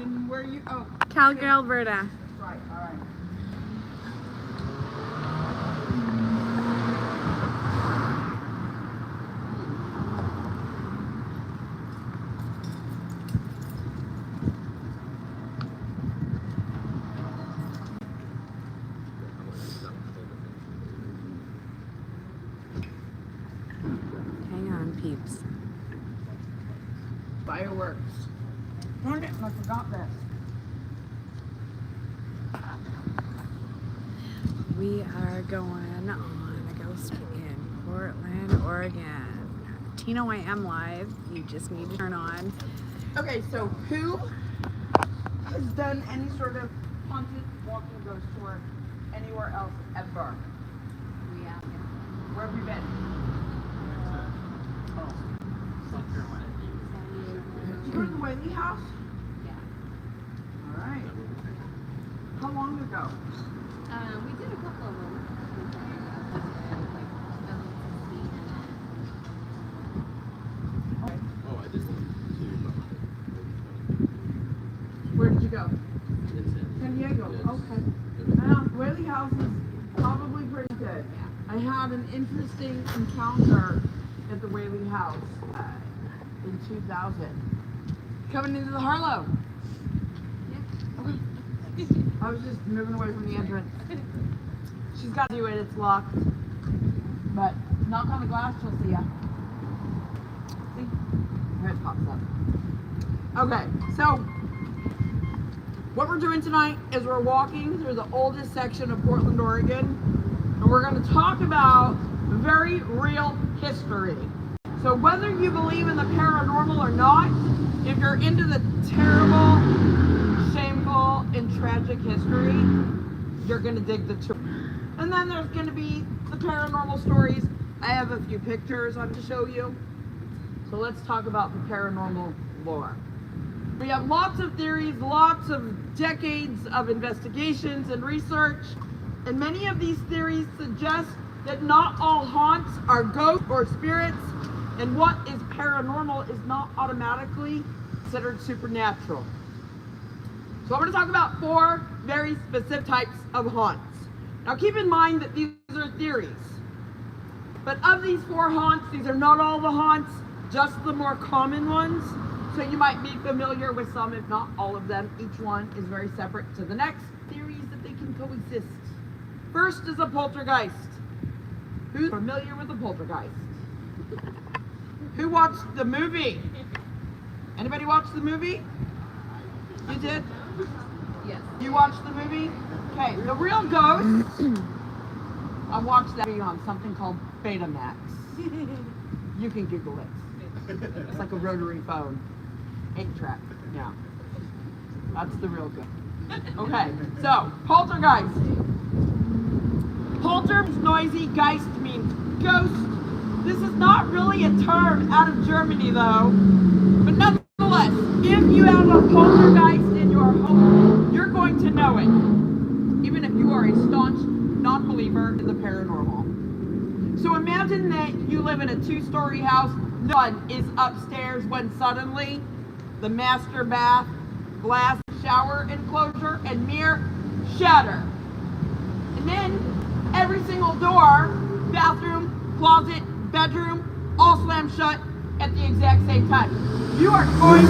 And where you? Oh, Calgary, Alberta. right. All right. Hang on, peeps. Fireworks. Darn it! I forgot this. We are going on a ghost in Portland, Oregon. Tino, I am live. You just need to turn on. Okay, so who has done any sort of haunted walking ghost tour anywhere else ever? Yeah. Where have you been? South Carolina. You were in the Whaley House? Yeah. All right. How long ago? We did a couple of them. Oh, I did Where did you go? one San Diego. Yes. Okay. Whaley House is probably pretty good. I had an interesting encounter at the Whaley House in 2000. Coming into the Harlow. Okay. I was just moving away from the entrance. She's got to do it, it's locked. But knock on the glass, she'll see ya. See? Here it pops up. Okay, so what we're doing tonight is we're walking through the oldest section of Portland, Oregon, and we're going to talk about very real history. So whether you believe in the paranormal or not, if you're into the terrible, shameful, and tragic history, you're going to dig the tour. And then there's going to be the paranormal stories. I have a few pictures I'm to show you. So let's talk about the paranormal lore. We have lots of theories, lots of decades of investigations and research, and many of these theories suggest that not all haunts are ghosts or spirits, and what is paranormal is not automatically considered supernatural. So I'm going to talk about 4 very specific types of haunts. Now keep in mind that these are theories, but of these 4 haunts, these are not all the haunts, just the more common ones. So you might be familiar with some, if not all of them. Each one is very separate to the next. Theories that they can coexist. First is a poltergeist. Who's familiar with a poltergeist? Who watched the movie? Anybody watch the movie? You did? Yes. You watched the movie? Okay, the real ghost. I watched that on something called Betamax. You can Google it. It's like a rotary phone. 8-track. Yeah. That's the real ghost. Okay, so poltergeist. Polter means noisy, geist means ghost. This is not really a term out of Germany though. But nonetheless, if you have a poltergeist in your home, you're going to know it. Even if you are a staunch non-believer in the paranormal. So imagine that you live in a 2-story house. No one is upstairs when suddenly the master bath, glass shower enclosure, and mirror shatter. And then every single door, bathroom, closet, bedroom, all slam shut at the exact same time. You are going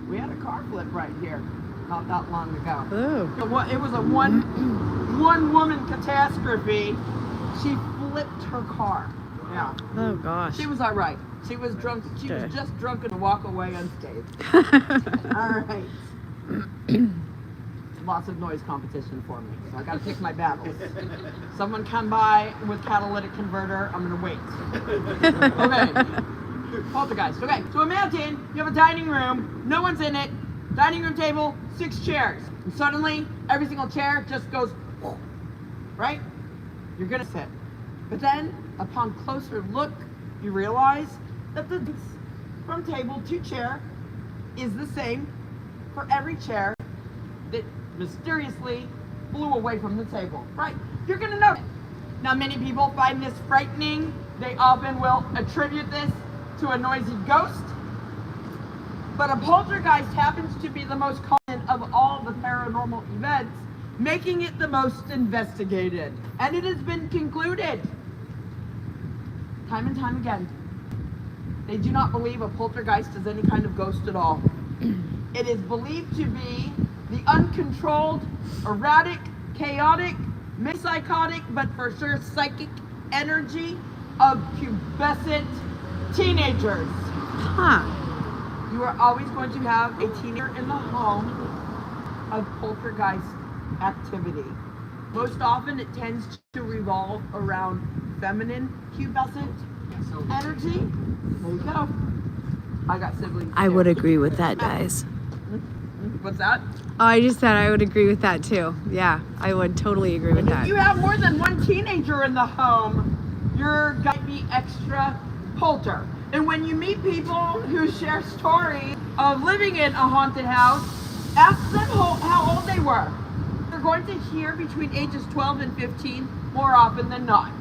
We had a car flip right here not that long ago. Ooh. It was a one woman catastrophe. She flipped her car. Yeah. Oh gosh. She was all right. She was drunk. She was just drunk and walk away unscathed. All right. Lots of noise competition for me, so I got to pick my battles. Someone come by with catalytic converter. I'm gonna wait. Okay. Poltergeist. Okay. So imagine you have a dining room. No one's in it. Dining room table, 6 chairs. And suddenly, every single chair just goes, right? You're gonna sit. But then, upon closer look, you realize that the distance from table to chair is the same for every chair that mysteriously flew away from the table, right? You're gonna notice. Now, many people find this frightening. They often will attribute this to a noisy ghost. But a poltergeist happens to be the most common of all the paranormal events, making it the most investigated. And it has been concluded, time and time again, they do not believe a poltergeist is any kind of ghost at all. It is believed to be the uncontrolled, erratic, chaotic, psychotic, but for sure psychic energy of pubescent teenagers. Huh. You are always going to have a teenager in the home of poltergeist activity. Most often it tends to revolve around feminine pubescent energy. There you go. I got siblings. I too. would agree with that, guys. What's that? Oh, I just said I would agree with that too. Yeah, I would totally agree with And if that. you have more than one teenager in the home, you're going to be extra polter. And when you meet people who share stories of living in a haunted house, ask them how old they were. You're going to hear between ages 12 and 15 more often than not.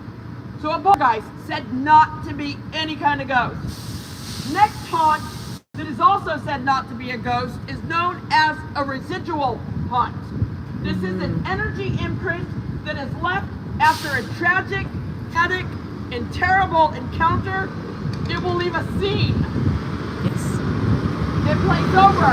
So a poltergeist said not to be any kind of ghost. Next haunt that is also said not to be a ghost is known as a residual haunt. This is an energy imprint that is left after a tragic, and terrible encounter. It will leave a scene. Yes. It plays over.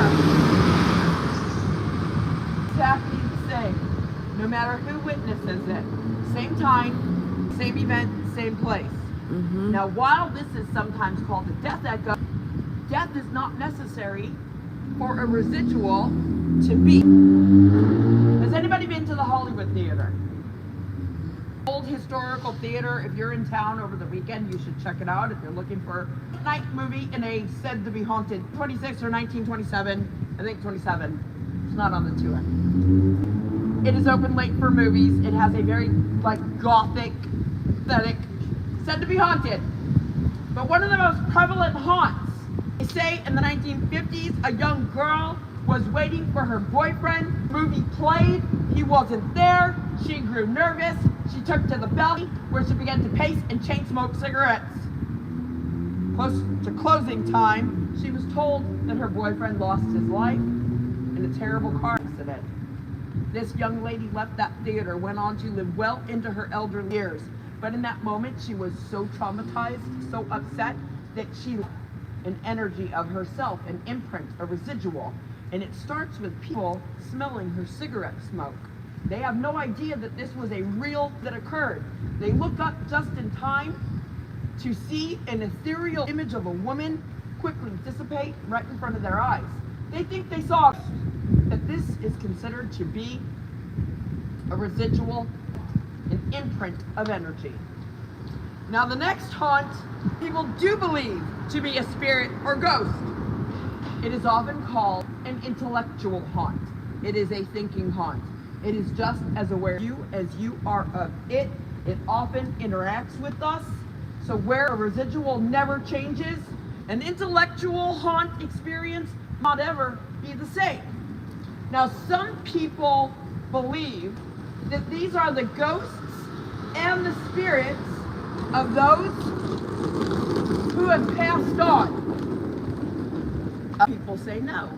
Exactly the same. No matter who witnesses it. Same time, same event, same place. Mm-hmm. Now, while this is sometimes called a death echo, death is not necessary for a residual to be. Has anybody been to the Hollywood Theater? Old historical theater. If you're in town over the weekend, you should check it out. If you're looking for a night movie in a said to be haunted 26 or 1927, I think 27. It's not on the tour. It is open late for movies. It has a very gothic aesthetic, said to be haunted. But one of the most prevalent haunts, they say in the 1950s, a young girl was waiting for her boyfriend. Movie played, he wasn't there. She grew nervous. She took to the balcony where she began to pace and chain smoke cigarettes. Close to closing time, she was told that her boyfriend lost his life in a terrible car accident. This young lady left that theater, went on to live well into her elderly years. But in that moment, she was so traumatized, so upset, that she left an energy of herself, an imprint, a residual. And it starts with people smelling her cigarette smoke. They have no idea that this was a real that occurred. They look up just in time to see an ethereal image of a woman quickly dissipate right in front of their eyes. They think they saw that this is considered to be a residual, an imprint of energy. Now the next haunt, people do believe to be a spirit or ghost. It is often called an intellectual haunt. It is a thinking haunt. It is just as aware of you as you are of it. It often interacts with us. So where a residual never changes, an intellectual haunt experience not ever be the same. Now some people believe that these are the ghosts and the spirits of those who have passed on. People say no.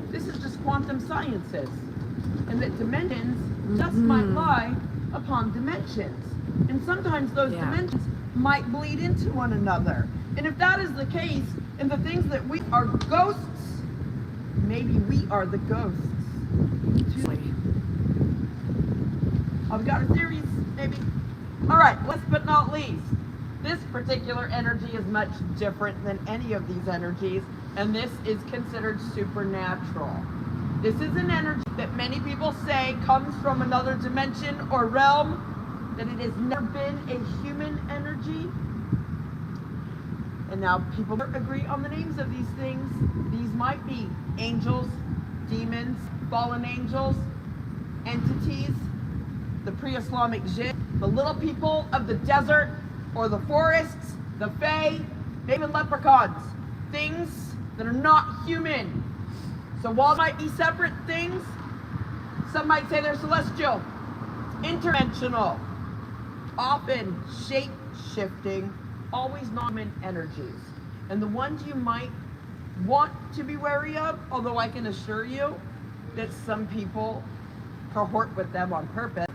This is just quantum sciences. And that dimensions just might lie upon dimensions. And sometimes those dimensions might bleed into one another. And if that is the case, and the things that we are ghosts, maybe we are the ghosts. I've got a theory, maybe. All right, last but not least, this particular energy is much different than any of these energies, and this is considered supernatural. This is an energy that many people say comes from another dimension or realm, that it has never been a human energy. And now people agree on the names of these things. These might be angels, demons, fallen angels, entities, the pre-Islamic jinn, the little people of the desert or the forests, the fae, even leprechauns, things that are not human. So while it might be separate things, some might say they're celestial, interdimensional. often shape-shifting, always non-human energies. And the ones you might want to be wary of, although I can assure you that some people cohort with them on purpose,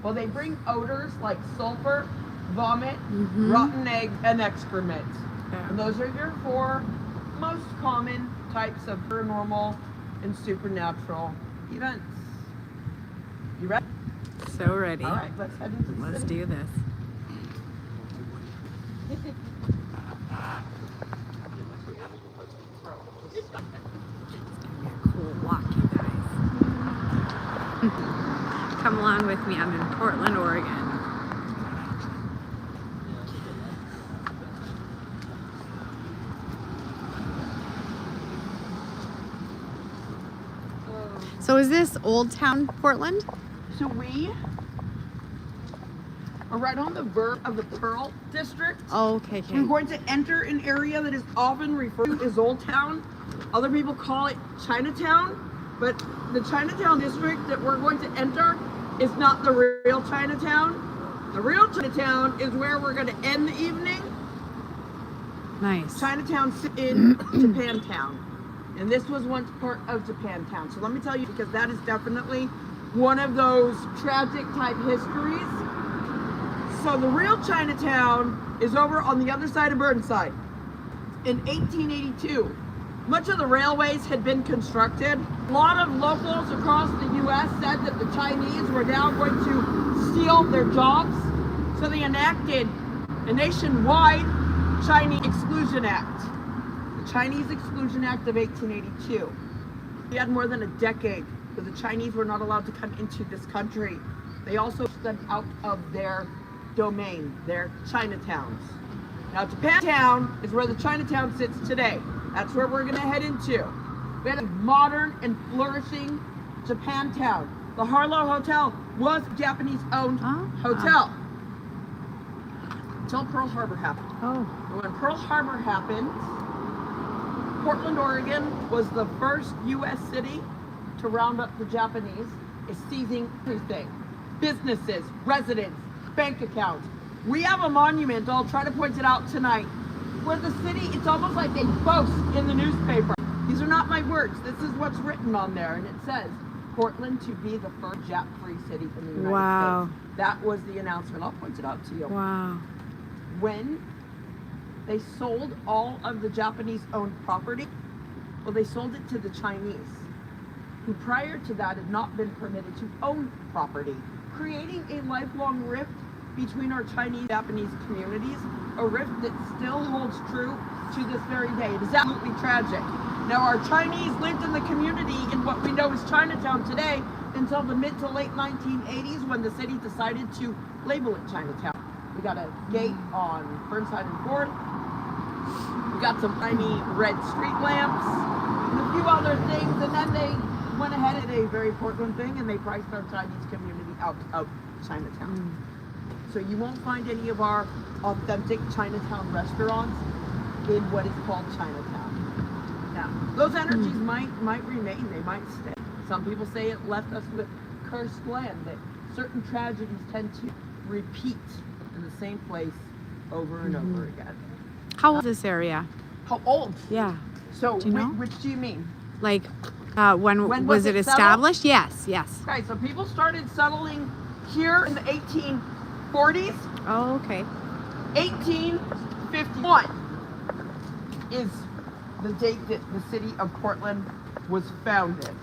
well, they bring odors like sulfur, vomit, rotten egg, and excrement. Yeah. And those are your 4 most common types of paranormal and supernatural events. You ready? So ready. All right, let's head into the Let's city. do this. It's gonna be a cool walk, you guys. Come along with me. I'm in Portland, Oregon. So is this Oldtown Portland? So we are right on the verge of the Pearl District. Oh, okay. We're going to enter an area that is often referred to as Old Town. Other people call it Chinatown, but the Chinatown district that we're going to enter is not the real Chinatown. The real Chinatown is where we're going to end the evening. Nice. Chinatown in Japantown. And this was once part of Japantown. So let me tell you, because that is definitely one of those tragic type histories. So the real Chinatown is over on the other side of Burnside. In 1882, much of the railways had been constructed. A lot of locals across the U.S. said that the Chinese were now going to steal their jobs. So they enacted a nationwide Chinese Exclusion Act. The Chinese Exclusion Act of 1882. We had more than a decade where the Chinese were not allowed to come into this country. They also pushed them out of their domain, their Chinatowns. Now Japantown is where the Chinatown sits today. That's where we're gonna head into. We had a modern and flourishing Japantown. The Harlow Hotel was a Japanese-owned hotel until Pearl Harbor happened. Oh. When Pearl Harbor happened, Portland, Oregon was the first U.S. city to round up the Japanese, is seizing everything. Businesses, residents, bank accounts. We have a monument, I'll try to point it out tonight, where the city, it's almost like they boast in the newspaper. These are not my words, this is what's written on there, and it says, Portland to be the first Jap-free city in the United States. That was the announcement, I'll point it out to you. Wow. When they sold all of the Japanese-owned property, well, they sold it to the Chinese, who prior to that had not been permitted to own property, creating a lifelong rift between our Chinese-Japanese communities, a rift that still holds true to this very day. It is absolutely tragic. Now, our Chinese lived in the community in what we know as Chinatown today until the mid to late 1980s when the city decided to label it Chinatown. We got a gate on Burnside and 4th. We got some tiny red street lamps, and a few other things, and then they went ahead and did a very Portland thing, and they priced our Chinese community out of Chinatown. So you won't find any of our authentic Chinatown restaurants in what is called Chinatown. Now, those energies might remain, they might stay. Some people say it left us with cursed land, that certain tragedies tend to repeat in the same place over and over again. How old is this area? How old? Yeah. So, Do you know? which do you mean? Like, when When was was it it settled? established? Yes, yes. Okay, so people started settling here in the 1840s. Oh, okay. 1851 is the date that the city of Portland was founded.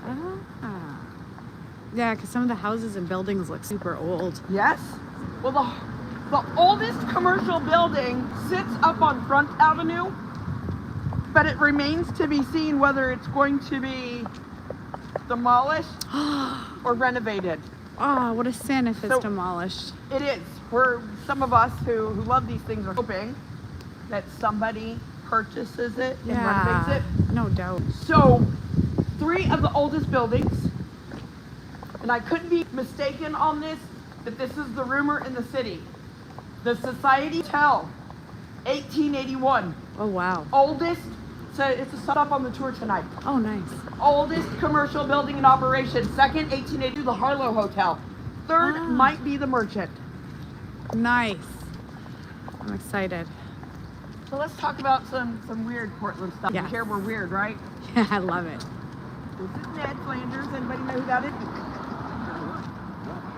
Ah. Yeah, because some of the houses and buildings look super old. Yes? Well, the oldest commercial building sits up on Front Avenue, but it remains to be seen whether it's going to be demolished or renovated. Oh, what a sin if it's So- demolished. It is. We're, some of us who love these things are hoping that somebody purchases it and renovates Yeah, it. no doubt. So, 3 of the oldest buildings, and I couldn't be mistaken on this, that this is the rumor in the city. The Society Hotel, 1881. Oh, wow. Oldest, so it's a setup on the tour tonight. Oh, nice. Oldest commercial building in operation. Second, 1882, the Harlow Hotel. Third might be the Merchant. Nice. I'm excited. So let's talk about some weird Portland stuff. Yes. You hear we're weird, right? Yeah, I love it. This is Ned Flanders. Anybody know who that is?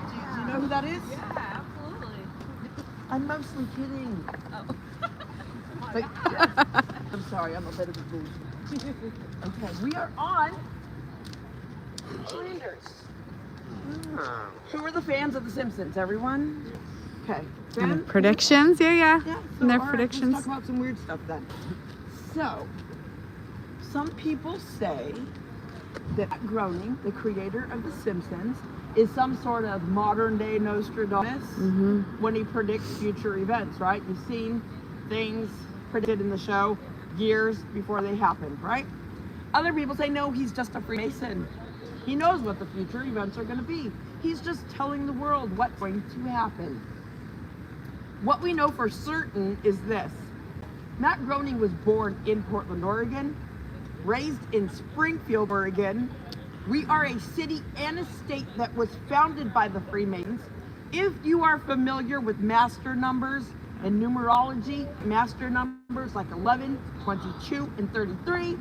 Do you know who that is? Yeah, absolutely. I'm mostly kidding. Oh. But, yes. I'm sorry, I'm a bit of a boost. Okay, we are on Flanders. Who are the fans of The Simpsons? Everyone? Okay. And the Fan? predictions? Yeah. Yeah. So, And their all right, predictions. Let's talk about some weird stuff then. So, some people say that Matt Groening, the creator of The Simpsons, is some sort of modern day Nostradamus when he predicts future events, right? You've seen things predicted in the show years before they happened, right? Other people say, no, he's just a Freemason. He knows what the future events are going to be. He's just telling the world what's going to happen. What we know for certain is this. Matt Groening was born in Portland, Oregon, raised in Springfield, Oregon. We are a city and a state that was founded by the Freemasons. If you are familiar with master numbers and numerology, master numbers like 11, 22, and 33,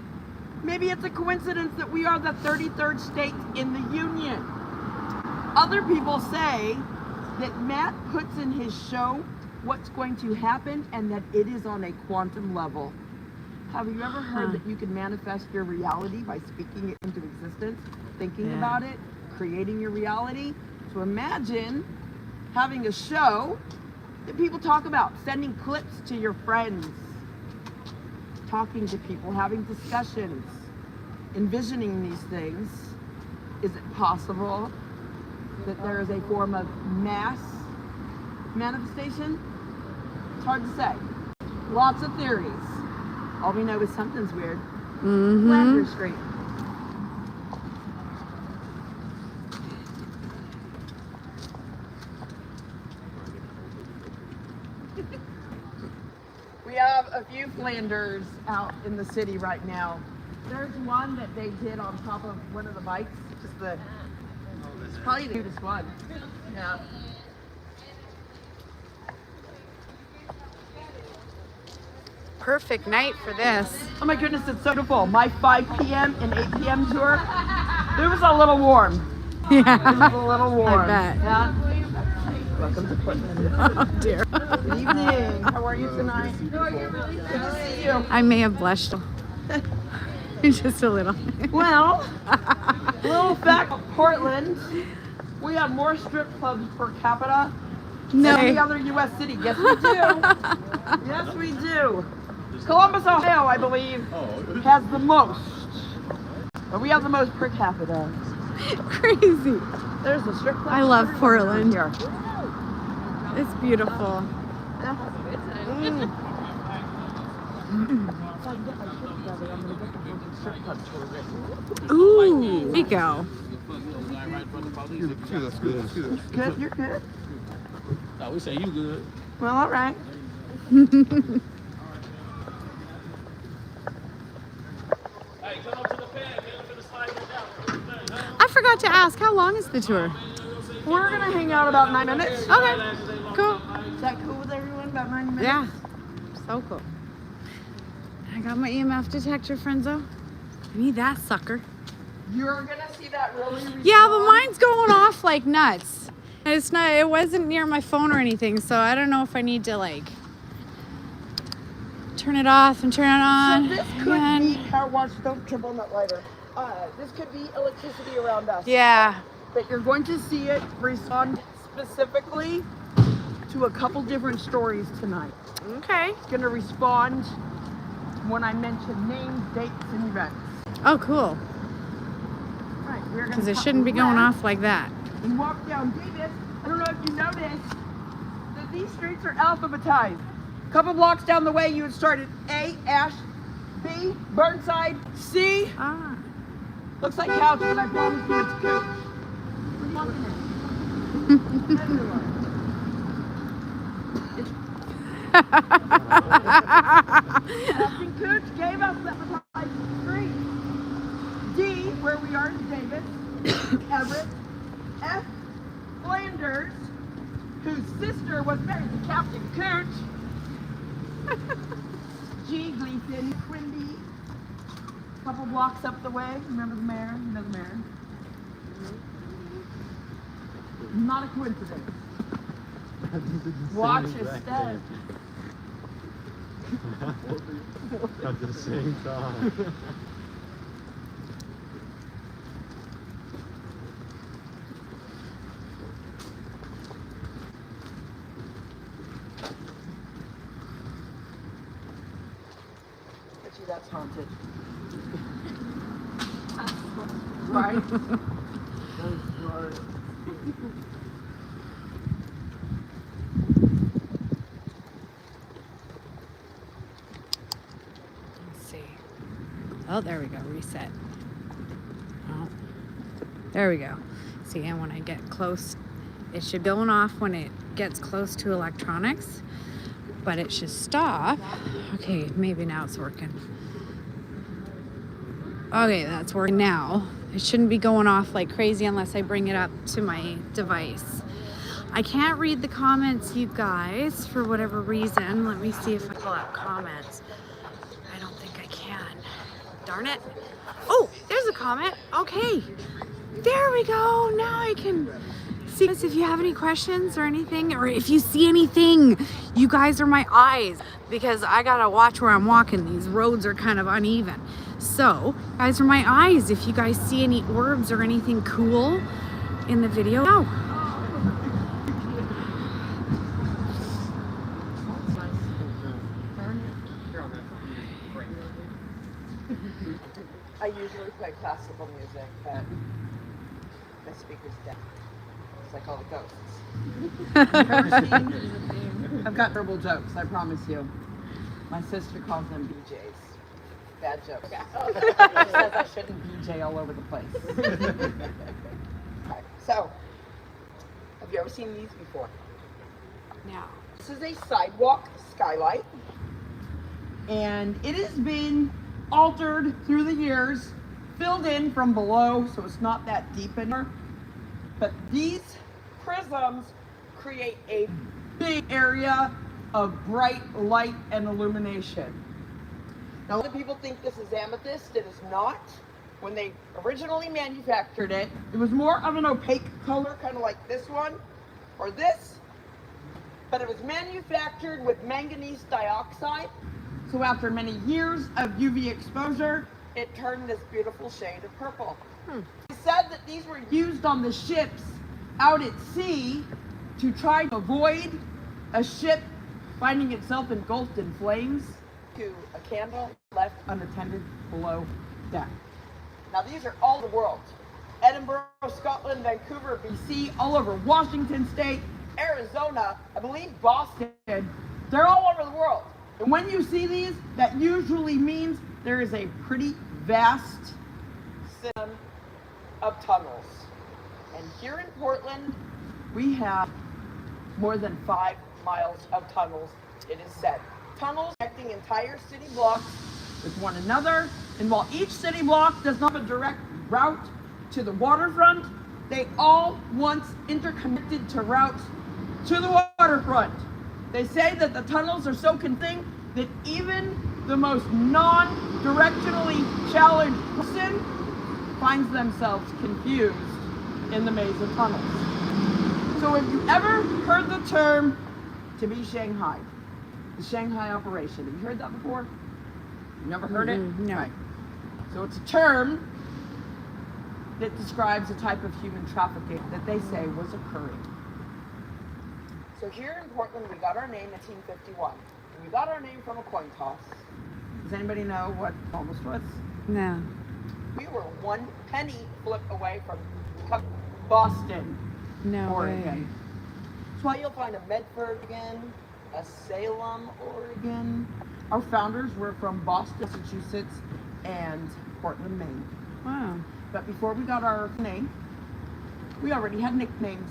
maybe it's a coincidence that we are the 33rd state in the Union. Other people say that Matt puts in his show what's going to happen and that it is on a quantum level. Have you ever heard that you can manifest your reality by speaking it into existence, thinking about it, creating your reality? So imagine having a show that people talk about, sending clips to your friends, talking to people, having discussions, envisioning these things. Is it possible that there is a form of mass manifestation? It's hard to say. Lots of theories. All we know is something's weird. Flanders Street. We have a few Flanders out in the city right now. There's one that they did on top of one of the bikes. Just the, it's probably the cutest one. Yeah. Perfect night for this. Oh my goodness, it's so beautiful. My 5 p.m. and 8 p.m. tour, it was a little warm. Yeah. It was a little warm. I bet. Yeah. Welcome to Portland. Oh dear. Good evening. How are you tonight? Good to see you. I may have blushed. Just a little. Well, little fact about Portland, we have more strip clubs per capita than any other U.S. city. Yes, we do. Yes, we do. Columbus, Ohio, I believe, has the most. But we have the most per capita. Crazy. There's a strip club. I love everywhere Portland. Here. It's beautiful. So I can get my shit together. I'm going to get the whole strip club tour ready. Ooh, there you go. That's good. Good, you're good. No, we say you good. Well, all right. Hey, come up to the pad, man. For the slide down. I forgot to ask, how long is the tour? We're going to hang out about 9 minutes. Okay, cool. Is that cool with everyone? About 9 minutes? Yeah, so cool. I got my EMF detector, friendzo. I need that sucker. You're going to see that really Yeah, but mine's going off like nuts. It's not. It wasn't near my phone or anything, so I don't know if I need to like turn it off and turn it on. So this could again. be power watch. Don't trip on that lighter. This could be electricity around us. Yeah. But you're going to see it respond specifically to a couple different stories tonight. Okay. It's going to respond when I mention names, dates, and events. Oh, cool. Right. We're going Because it shouldn't be going off like that. And walk down Davis. I don't know if you noticed that these streets are alphabetized. A couple blocks down the way, you would start at A, Ash, B, Burnside, C. Ah. Looks like couch, but I promise you it's Cooch. We're walking it. Everywhere. Captain Cooch gave us the alphabetized street. D, where we are in Davis, Everett, F, Flanders, whose sister was married to Captain Cooch. G. Gleason, Quimby, a couple blocks up the way. Remember the mayor? You know the mayor. Not a coincidence. Watch your step. At the same time. Bet you that's haunted. Right? Let's see. Oh, there we go. Reset. Oh, there we go. See, and when I get close, it should be going off when it gets close to electronics, but it should stop. Okay, maybe now it's working. Okay, that's working now. It shouldn't be going off like crazy unless I bring it up to my device. I can't read the comments, you guys, for whatever reason. Let me see if I pull up comments. I don't think I can. Darn it. Oh, there's a comment. Okay. There we go. Now I can see if you have any questions or anything, or if you see anything. You guys are my eyes, because I gotta watch where I'm walking. These roads are kind of uneven. So, guys are my eyes. If you guys see any orbs or anything cool in the video, no. I usually play classical music, but the speaker's dead. It's like all the ghosts. I've got verbal jokes, I promise you. My sister calls them BJs. Bad jokes. She says I shouldn't BJ all over the place. Okay, so, have you ever seen these before? No. This is a sidewalk skylight, and it has been altered through the years, filled in from below, so it's not that deep in there. But these prisms create a big area of bright light and illumination. Now, a lot of people think this is amethyst. It is not. When they originally manufactured it, it was more of an opaque color, kind of like this one or this. But it was manufactured with manganese dioxide. So after many years of UV exposure, it turned this beautiful shade of purple. They said that these were used on the ships out at sea to try to avoid a ship finding itself engulfed in flames, to a candle left unattended below deck. Now these are all the world. Edinburgh, Scotland, Vancouver, BC, all over Washington State, Arizona, I believe Boston. They're all over the world. And when you see these, that usually means there is a pretty vast system of tunnels. And here in Portland, we have more than 5 miles of tunnels, it is said. Tunnels connecting entire city blocks with one another. And while each city block does not have a direct route to the waterfront, they all once interconnected to routes to the waterfront. They say that the tunnels are so confusing that even the most non-directionally challenged person finds themselves confused in the maze of tunnels. So have you ever heard the term to be Shanghai? The Shanghai operation. Have you heard that before? You never heard it? No. Right. So it's a term that describes a type of human trafficking that they say was occurring. So here in Portland, we got our name in 1851. And we got our name from a coin toss. Does anybody know what almost was? No. We were 1 penny flip away from Boston, No Oregon. way. That's why you'll find a Medford, Oregon, a Salem, Oregon. Our founders were from Boston, Massachusetts, and Portland, Maine. Wow. But before we got our name, we already had nicknames.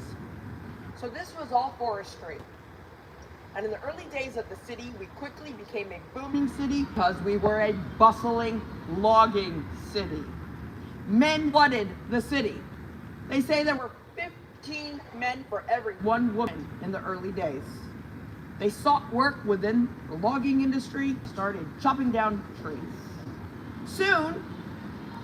So this was all forestry. And in the early days of the city, we quickly became a booming city because we were a bustling logging city. Men flooded the city. They say there were 13 men for every one woman in the early days. They sought work within the logging industry, started chopping down trees. Soon,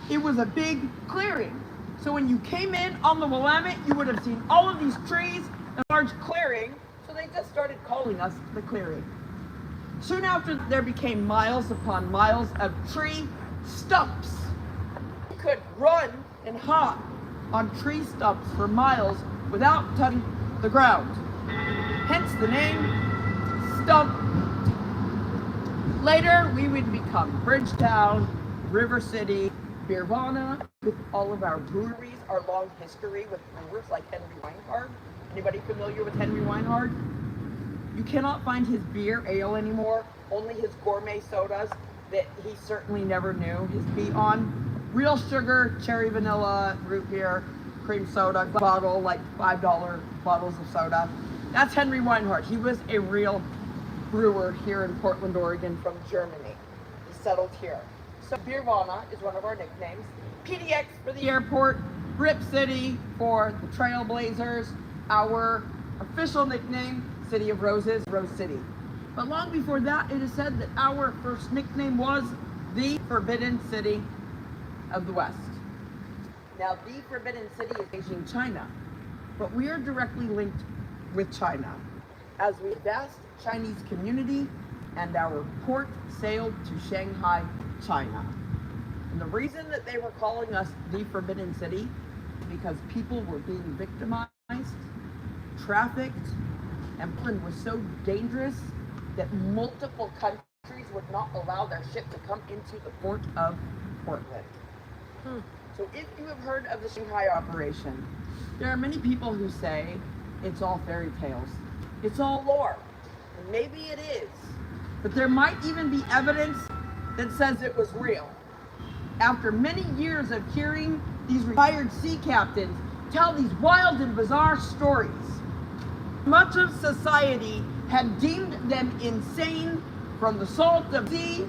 it was a big clearing. So when you came in on the Willamette, you would have seen all of these trees in a large clearing. So they just started calling us the clearing. Soon after, there became miles upon miles of tree stumps. You could run and hop on tree stumps for miles without touching the ground. Hence the name Stump. Later, we would become Bridgetown, River City, Beervana, with all of our breweries, our long history with brewers like Henry Weinhard. Anybody familiar with Henry Weinhard? You cannot find his beer ale anymore, only his gourmet sodas that he certainly never knew his beat on. Real sugar, cherry vanilla, root beer, cream soda, bottle, like $5 bottles of soda. That's Henry Weinhard. He was a real brewer here in Portland, Oregon from Germany. He settled here. So Beervana is one of our nicknames. PDX for the airport, Rip City for the Trailblazers, our official nickname, City of Roses, Rose City. But long before that, it is said that our first nickname was the Forbidden City of the West. Now, the Forbidden City is Beijing, China, but we are directly linked with China. As we vast Chinese community and our port sailed to Shanghai, China. And the reason that they were calling us the Forbidden City is because people were being victimized, trafficked, and Portland was so dangerous that multiple countries would not allow their ship to come into the port of Portland. So if you have heard of the Shanghai operation, there are many people who say it's all fairy tales. It's all lore. And maybe it is. But there might even be evidence that says it was real. After many years of hearing these retired sea captains tell these wild and bizarre stories, much of society had deemed them insane from the salt of the sea.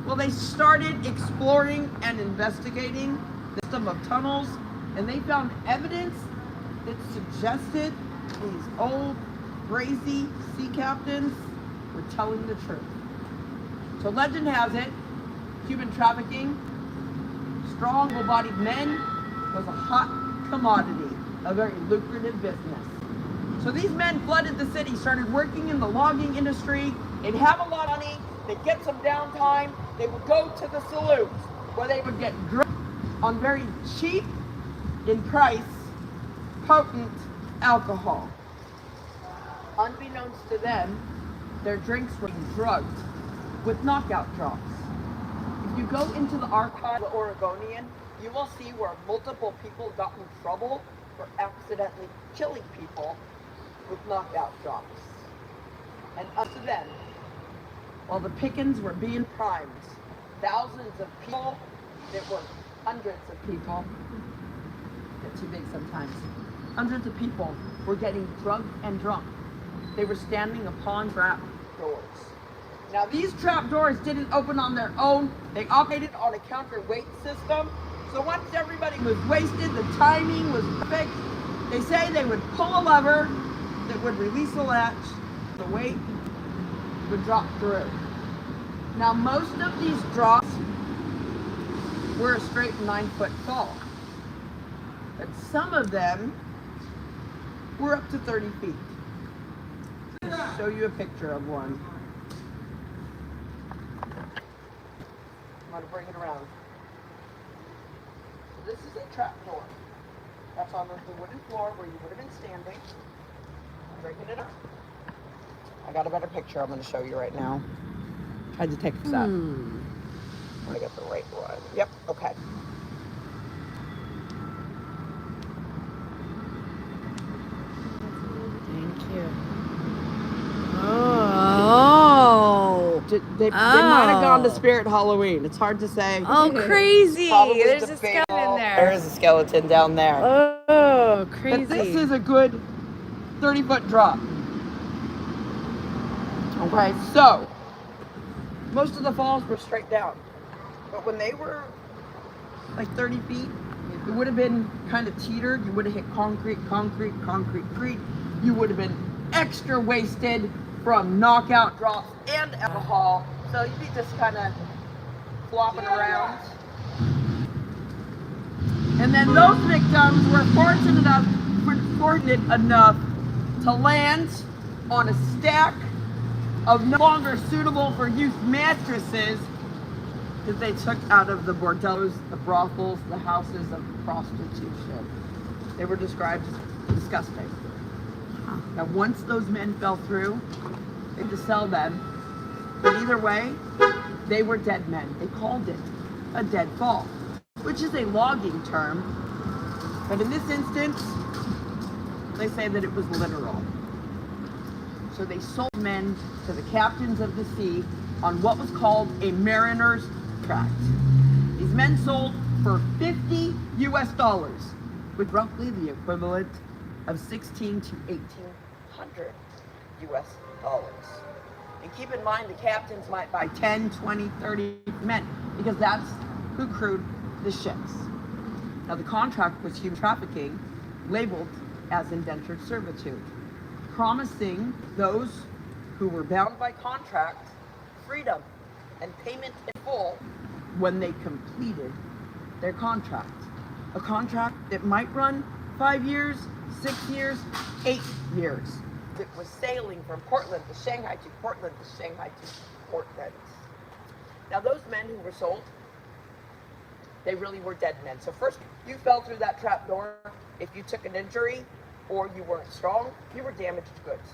Well, they started exploring and investigating the system of tunnels, and they found evidence that suggested these old, crazy sea captains were telling the truth. So legend has it, human trafficking, strong, able-bodied men was a hot commodity, a very lucrative business. So these men flooded the city, started working in the logging industry. They'd have a lot of money, they'd get some downtime, they would go to the saloons where they would get drunk on very cheap in price, potent alcohol. Unbeknownst to them, their drinks were drugged with knockout drops. If you go into the archive of the Oregonian, you will see where multiple people got in trouble for accidentally killing people with knockout drops. And up to them, while the pickings were being primed, thousands of people, that were hundreds of people, get too big sometimes, hundreds of people were getting drugged and drunk. They were standing upon trap doors. Now these trap doors didn't open on their own, they operated on a counterweight system. So once everybody was wasted, the timing was perfect. They say they would pull a lever that would release a latch, the weight would drop through. Now most of these drops were a straight 9-foot fall, but some of them were up to 30 feet. I'll show you a picture of one. I'm going to bring it around. So this is a trap door. That's on the wooden floor where you would have been standing. I'm breaking it up. I got a better picture I'm going to show you right now. Tried to take this up. I'm going to get the right one. Yep, okay. Thank you. Oh. They might have gone to Spirit Halloween. It's hard to say. Oh, crazy. Probably There's a debatable. skeleton in there. There is a skeleton down there. Oh, crazy. But this is a good 30-foot drop. Okay, so most of the falls were straight down. But when they were like 30 feet, it would have been kind of teetered. You would have hit concrete. You would have been extra wasted from knockout drops and alcohol. So you'd be just kind of flopping around. And then those victims were fortunate enough to land on a stack of no longer suitable for use mattresses that they took out of the bordellos, the brothels, the houses of prostitution. They were described as disgusting. Now, once those men fell through, they had to sell them. But either way, they were dead men. They called it a dead fall, which is a logging term. But in this instance, they say that it was literal. So they sold men to the captains of the sea on what was called a mariner's tract. These men sold for $50 US, with roughly the equivalent of 16 to 1800 US dollars. And keep in mind, the captains might buy 10, 20, 30 men, because that's who crewed the ships. Now, the contract was human trafficking, labeled as indentured servitude, promising those who were bound by contract freedom and payment in full when they completed their contract. A contract that might run 5 years, 6 years, 8 years. It was sailing from Portland to Shanghai to Portland to Shanghai to Portland. Now, those men who were sold, they really were dead men. So first, you fell through that trap door. If you took an injury or you weren't strong, you were damaged goods.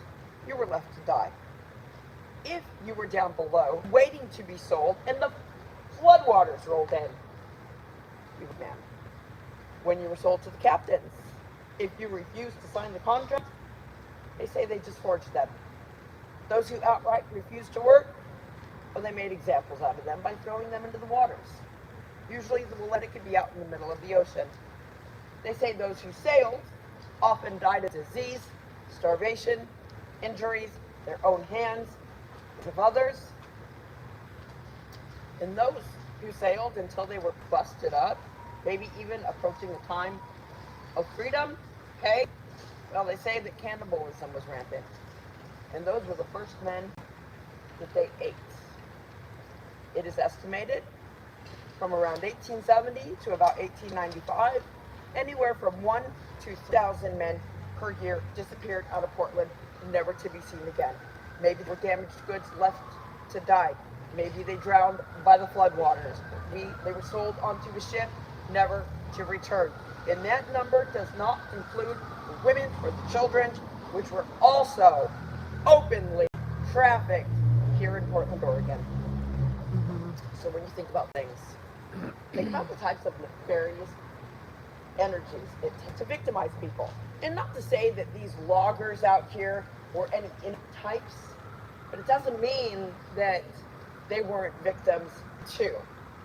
You were left to die. If you were down below, waiting to be sold, and the floodwaters rolled in, you were man. When you were sold to the captains, if you refused to sign the contract, they say they just forged them. Those who outright refused to work, well, they made examples out of them by throwing them into the waters. Usually the Valletta could be out in the middle of the ocean. They say those who sailed often died of disease, starvation, injuries, their own hands, of others. And those who sailed until they were busted up, maybe even approaching the time of freedom, okay? Well, they say that cannibalism was rampant. And those were the first men that they ate. It is estimated from around 1870 to about 1895, anywhere from 1 to 1,000 men per year disappeared out of Portland, never to be seen again. Maybe they were damaged goods left to die. Maybe they drowned by the floodwaters. They were sold onto a ship, never to return. And that number does not include the women or the children, which were also openly trafficked here in Portland, Oregon. So when you think about things, think about the types of nefarious energies it takes to victimize people. And not to say that these loggers out here were any types, but it doesn't mean that they weren't victims too.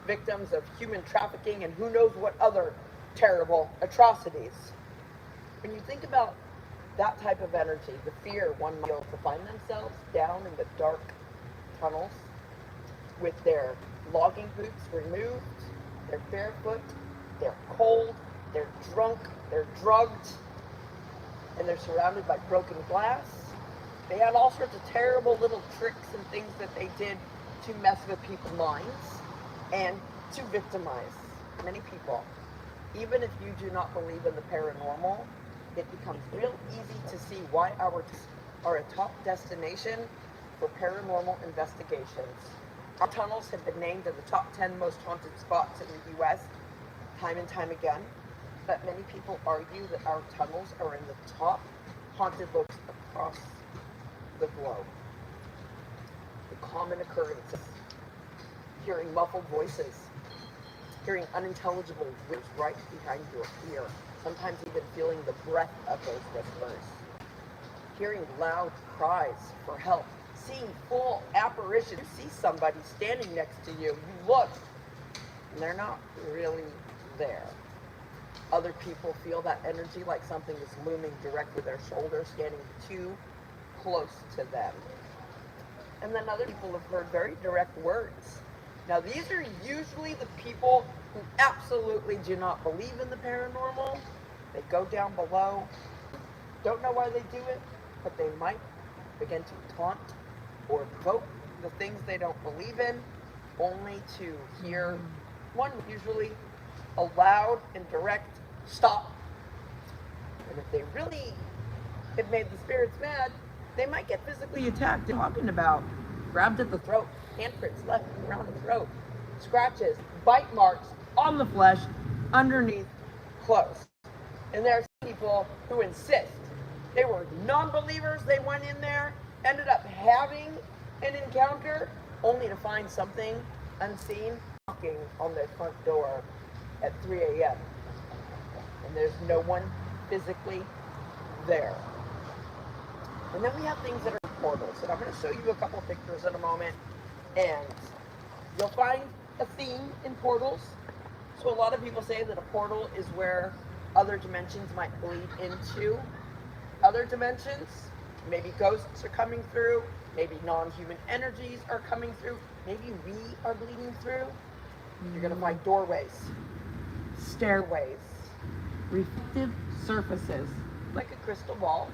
Victims of human trafficking and who knows what other terrible atrocities. When you think about that type of energy, the fear one might feel to find themselves down in the dark tunnels with their logging boots removed, they're barefoot, they're cold, they're drunk, they're drugged, and they're surrounded by broken glass. They had all sorts of terrible little tricks and things that they did to mess with people's minds and to victimize many people. Even if you do not believe in the paranormal, it becomes real easy to see why our are a top destination for paranormal investigations. Our tunnels have been named in the top 10 most haunted spots in the U.S. time and time again, but many people argue that our tunnels are in the top haunted locations across the globe. The common occurrences, hearing muffled voices, hearing unintelligible words right behind your ear, sometimes even feeling the breath of those whispers, hearing loud cries for help, seeing full apparitions. You see somebody standing next to you, you look, and they're not really there. Other people feel that energy like something is looming directly with their shoulder, standing too close to them. And then other people have heard very direct words Now, these are usually the people who absolutely do not believe in the paranormal. They go down below, don't know why they do it, but they might begin to taunt or invoke the things they don't believe in, only to hear one, usually a loud and direct stop. And if they really have made the spirits mad, they might get physically attacked. Talking about grabbed at the throat, handprints left around the throat, scratches, bite marks on the flesh, underneath clothes. And there are some people who insist. They were non-believers, they went in there, ended up having an encounter, only to find something unseen knocking on their front door at 3 a.m. And there's no one physically there. And then we have things that are portals, and I'm going to show you a couple pictures in a moment, and you'll find a theme in portals. So a lot of people say that a portal is where other dimensions might bleed into other dimensions. Maybe ghosts are coming through, maybe non-human energies are coming through, maybe we are bleeding through. You're going to find doorways, stairways, reflective surfaces, like a crystal ball,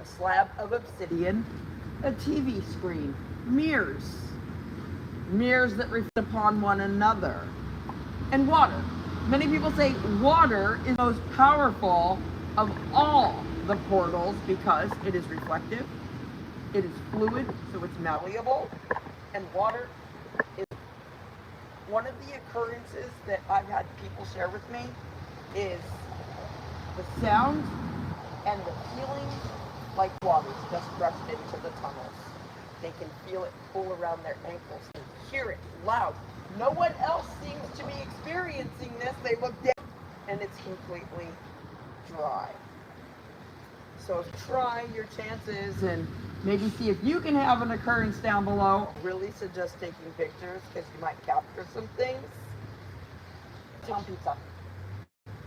a slab of obsidian, a TV screen, mirrors that reflect upon one another, and water. Many people say water is the most powerful of all the portals because it is reflective, it is fluid, so it's malleable, and water is one of the occurrences that I've had people share with me is the sound and the feeling like water's just rushed into the tunnels. They can feel it pull around their ankles and hear it loud. No one else seems to be experiencing this. They look down and it's completely dry. So try your chances and maybe see if you can have an occurrence down below. Really suggest taking pictures because you might capture some things. Oldtown Pizza.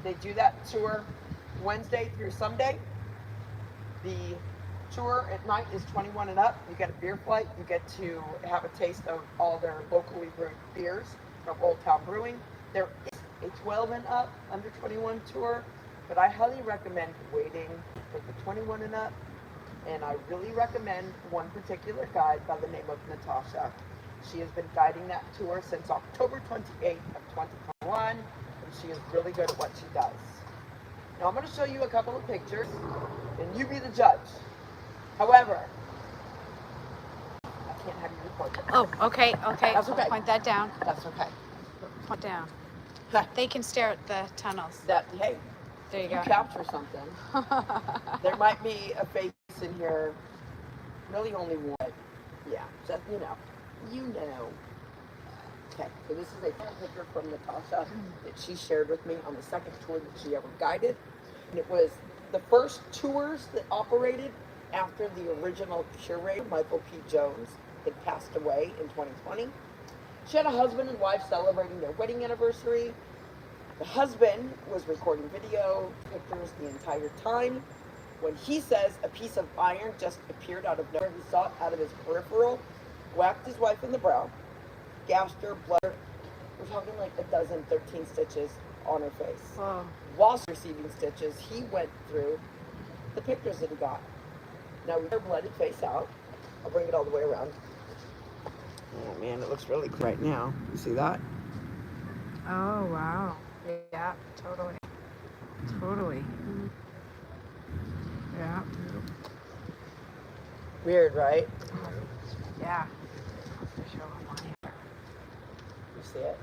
They do that tour Wednesday through Sunday. The tour at night is 21 and up. You get a beer flight. You get to have a taste of all their locally brewed beers from Oldtown Brewing. There is a 12 and up, under 21 tour, but I highly recommend waiting for the 21 and up. And I really recommend one particular guide by the name of Natasha. She has been guiding that tour since October 28th of 2021, and she is really good at what she does. Now I'm going to show you a couple of pictures, and you be the judge. However, I can't have you record this. Oh, okay. That's okay. Point that down. That's okay. Point down. They can stare at the tunnels. Hey, There you you go. capture something. There might be a face in here, really only one. Yeah, just, you know. Okay, so this is a picture from Natasha that she shared with me on the second tour that she ever guided. And it was the first tours that operated after the original curator, Michael P. Jones, had passed away in 2020. She had a husband and wife celebrating their wedding anniversary. The husband was recording video, pictures the entire time. When he says a piece of iron just appeared out of nowhere, he saw it out of his peripheral, whacked his wife in the brow, gashed her, blood. We're talking like 13 stitches on her face. Whoa. Whilst receiving stitches, he went through the pictures that he got. Now we her blooded face out. I'll bring it all the way around. Oh man, it looks really cool right now. You see that? Oh, wow. Yeah, totally. Yeah. Weird, right? Yeah. For sure. I'm on here. You see it?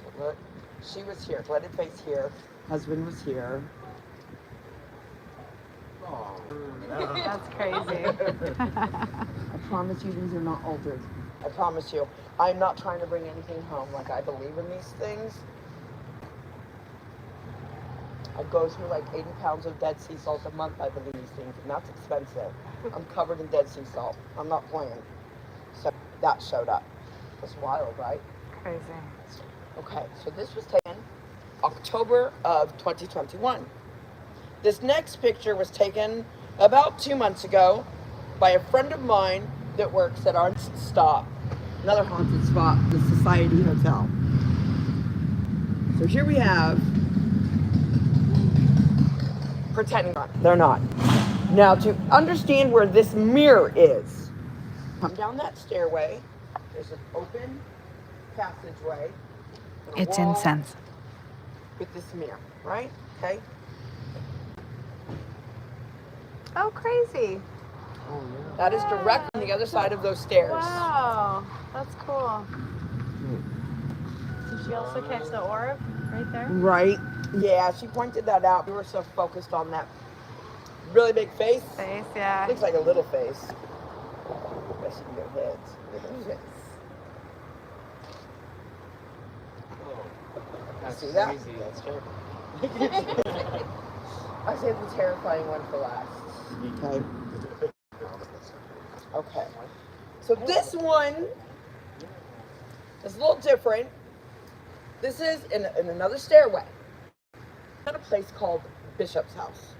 So look, she was here, blooded face here. Husband was here. Oh, That's crazy. I promise you these are not altered. I promise you. I'm not trying to bring anything home. Like, I believe in these things. I go through like 80 pounds of Dead Sea salt a month, I believe these things, and that's expensive. I'm covered in Dead Sea salt. I'm not playing. So that showed up. It's wild, right? Crazy. Okay, so this was taken October of 2021. This next picture was taken about 2 months ago by a friend of mine that works at our stop. Another haunted spot, the Society Hotel. So here we have pretending they're not. Now to understand where this mirror is, come down that stairway. There's an open passageway. and a It's wall incense. with this mirror, right? Okay. Oh, crazy. Oh, yeah. That is directly on the other side of those stairs. Wow, that's cool. Did she also catch the orb right there? Right. Yeah, she pointed that out. We were so focused on that really big face. Face, yeah. Looks like a little face. But she can go heads. Little face. That's See that? crazy. That's terrible. I saved the terrifying one for last. Okay. Okay. So this one is a little different. This is in another stairway at a place called Bishop's House.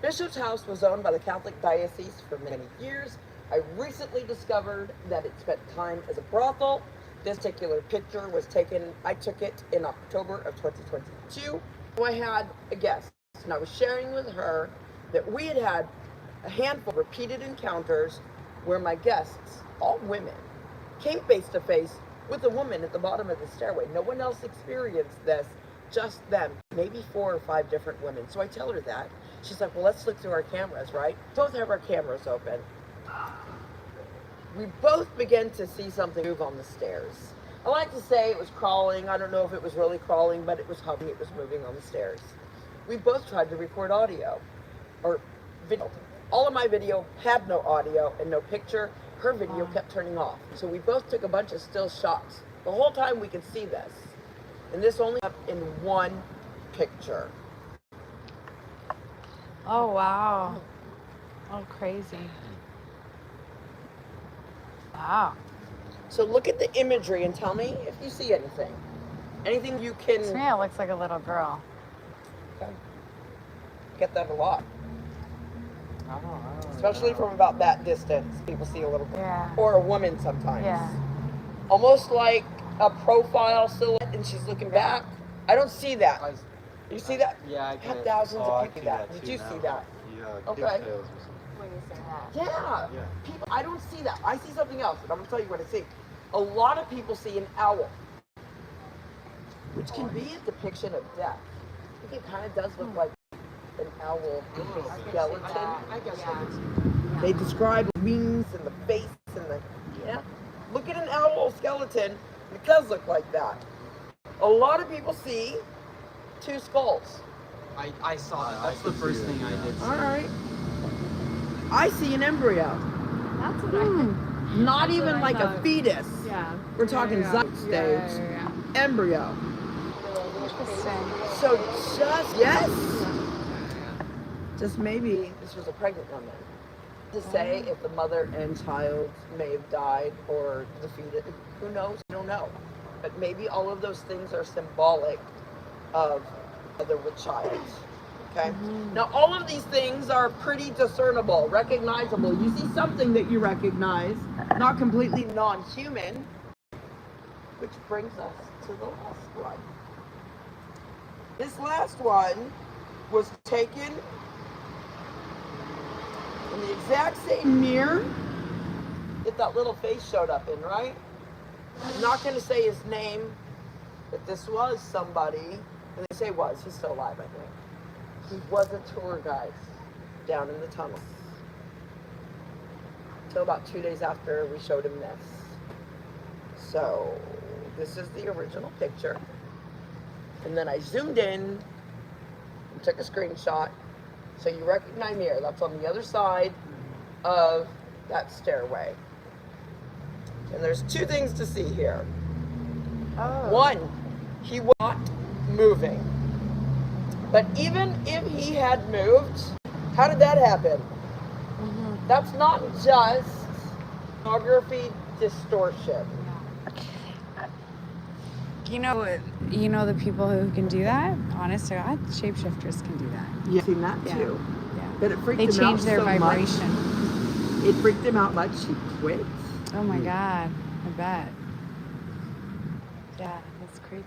Bishop's House was owned by the Catholic Diocese for many years. I recently discovered that it spent time as a brothel. This particular picture was taken, I took it in October of 2022. So I had a guest, and I was sharing with her that we had had a handful of repeated encounters where my guests, all women, came face to face with a woman at the bottom of the stairway. No one else experienced this, just them, maybe 4 or 5 different women. So I tell her that. She's like, well, let's look through our cameras, right? Both have our cameras open. We both began to see something move on the stairs. I like to say it was crawling. I don't know if it was really crawling, but it was hovering, it was moving on the stairs. We both tried to record audio or video. All of my video had no audio and no picture. Her video kept turning off. So we both took a bunch of still shots. The whole time we could see this. And this only up in one picture. Oh, wow. Oh, crazy. Wow. So look at the imagery and tell me if you see anything. Anything you can To me, it looks like a little girl. get that a lot. I don't know. Especially from about that distance. People see a little girl. Yeah. Or a woman sometimes. Yeah. Almost like a profile silhouette and she's looking back. I don't see that. You see that? Yeah, I I have get thousands oh, of I people see that. too Did you now. see that? Yeah, Okay. pigtails or something. When you say that. Yeah. Yeah. People, I don't see that. I see something else, and I'm gonna tell you what I see. A lot of people see an owl, which can be a depiction of death. I think it kind of does look like an owl skeleton. I guess Yeah. They describe the wings and the face and the Look at an owl skeleton. It does look like that. A lot of people see 2 skulls. I saw it. That's the first thing I did see. All right. I see an embryo. That's what I think. Not That's even what I like a thought. fetus. Yeah. We're talking zygote stage. Embryo. Interesting. So just maybe this was a pregnant woman. To say if the mother and child may have died or the fetus, who knows? I don't know. But maybe all of those things are symbolic of mother with child. Okay? Now all of these things are pretty discernible, recognizable. You see something that you recognize, not completely non-human, which brings us to the last one. This last one was taken in the exact same mirror that that little face showed up in, right? I'm not going to say his name, but this was somebody, and they say was, he's still alive, I think. He was a tour guide down in the tunnels. Until about 2 days after we showed him this. So, this is the original picture. And then I zoomed in and took a screenshot. So you recognize here, that's on the other side of that stairway. And there's 2 things to see here. Oh. One, he was not moving. But even if he had moved, how did that happen? That's not just photography distortion. You know the people who can do that? Honest to God, shapeshifters can do that. You've seen that Yeah. too. Yeah. But it freaked They him out change their so vibration. much. It freaked him out much, he quit. Oh my God, I bet. Yeah, that's creepy.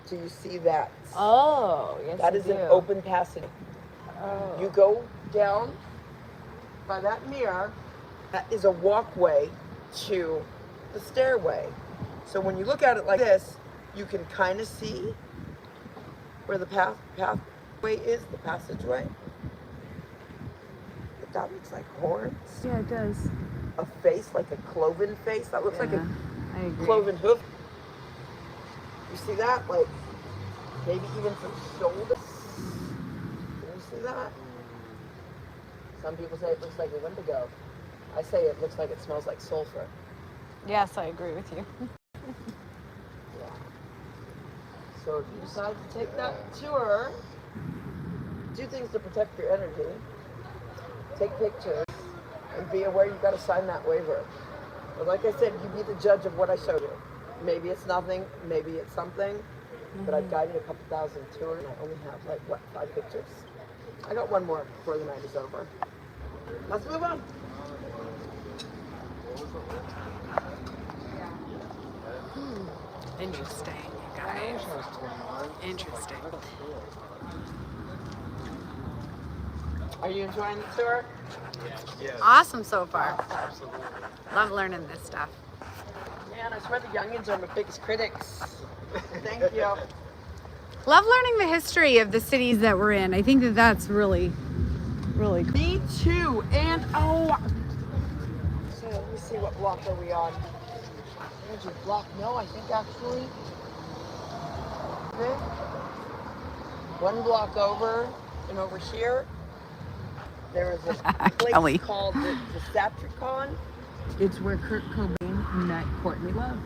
Do you see that? Oh, yes. That is an open passage. Oh. You go down by that mirror, that is a walkway to the stairway. So when you look at it like this, you can kind of see where the pathway is, the passageway. But that looks like horns. Yeah, it does. A face, like a cloven face. That looks like a I agree. cloven hoof. You see that? Like, maybe even some shoulders. Can you see that? Some people say it looks like a Wendigo. I say it looks like it smells like sulfur. Yes, I agree with you. Yeah. So if you decide to take that tour, do things to protect your energy, take pictures, and be aware you've got to sign that waiver. But like I said, you be the judge of what I showed you. Maybe it's nothing, maybe it's something, but I've guided a couple thousand tours and I only have like, what, 5 pictures? I got one more before the night is over. Let's move on. Interesting, you guys. Interesting. Are you enjoying the tour? Yes. Awesome so far. Absolutely. Love learning this stuff. Man, I swear the youngins are my biggest critics. Thank you. Love learning the history of the cities that we're in. I think that that's really, really cool. Me too. And oh, so let me see, what block are we on? Energy block? No, I think actually. Okay. One block over and over here, there is this place Kelly. called the Satricon. It's where Kurt Cobain met Courtney Love.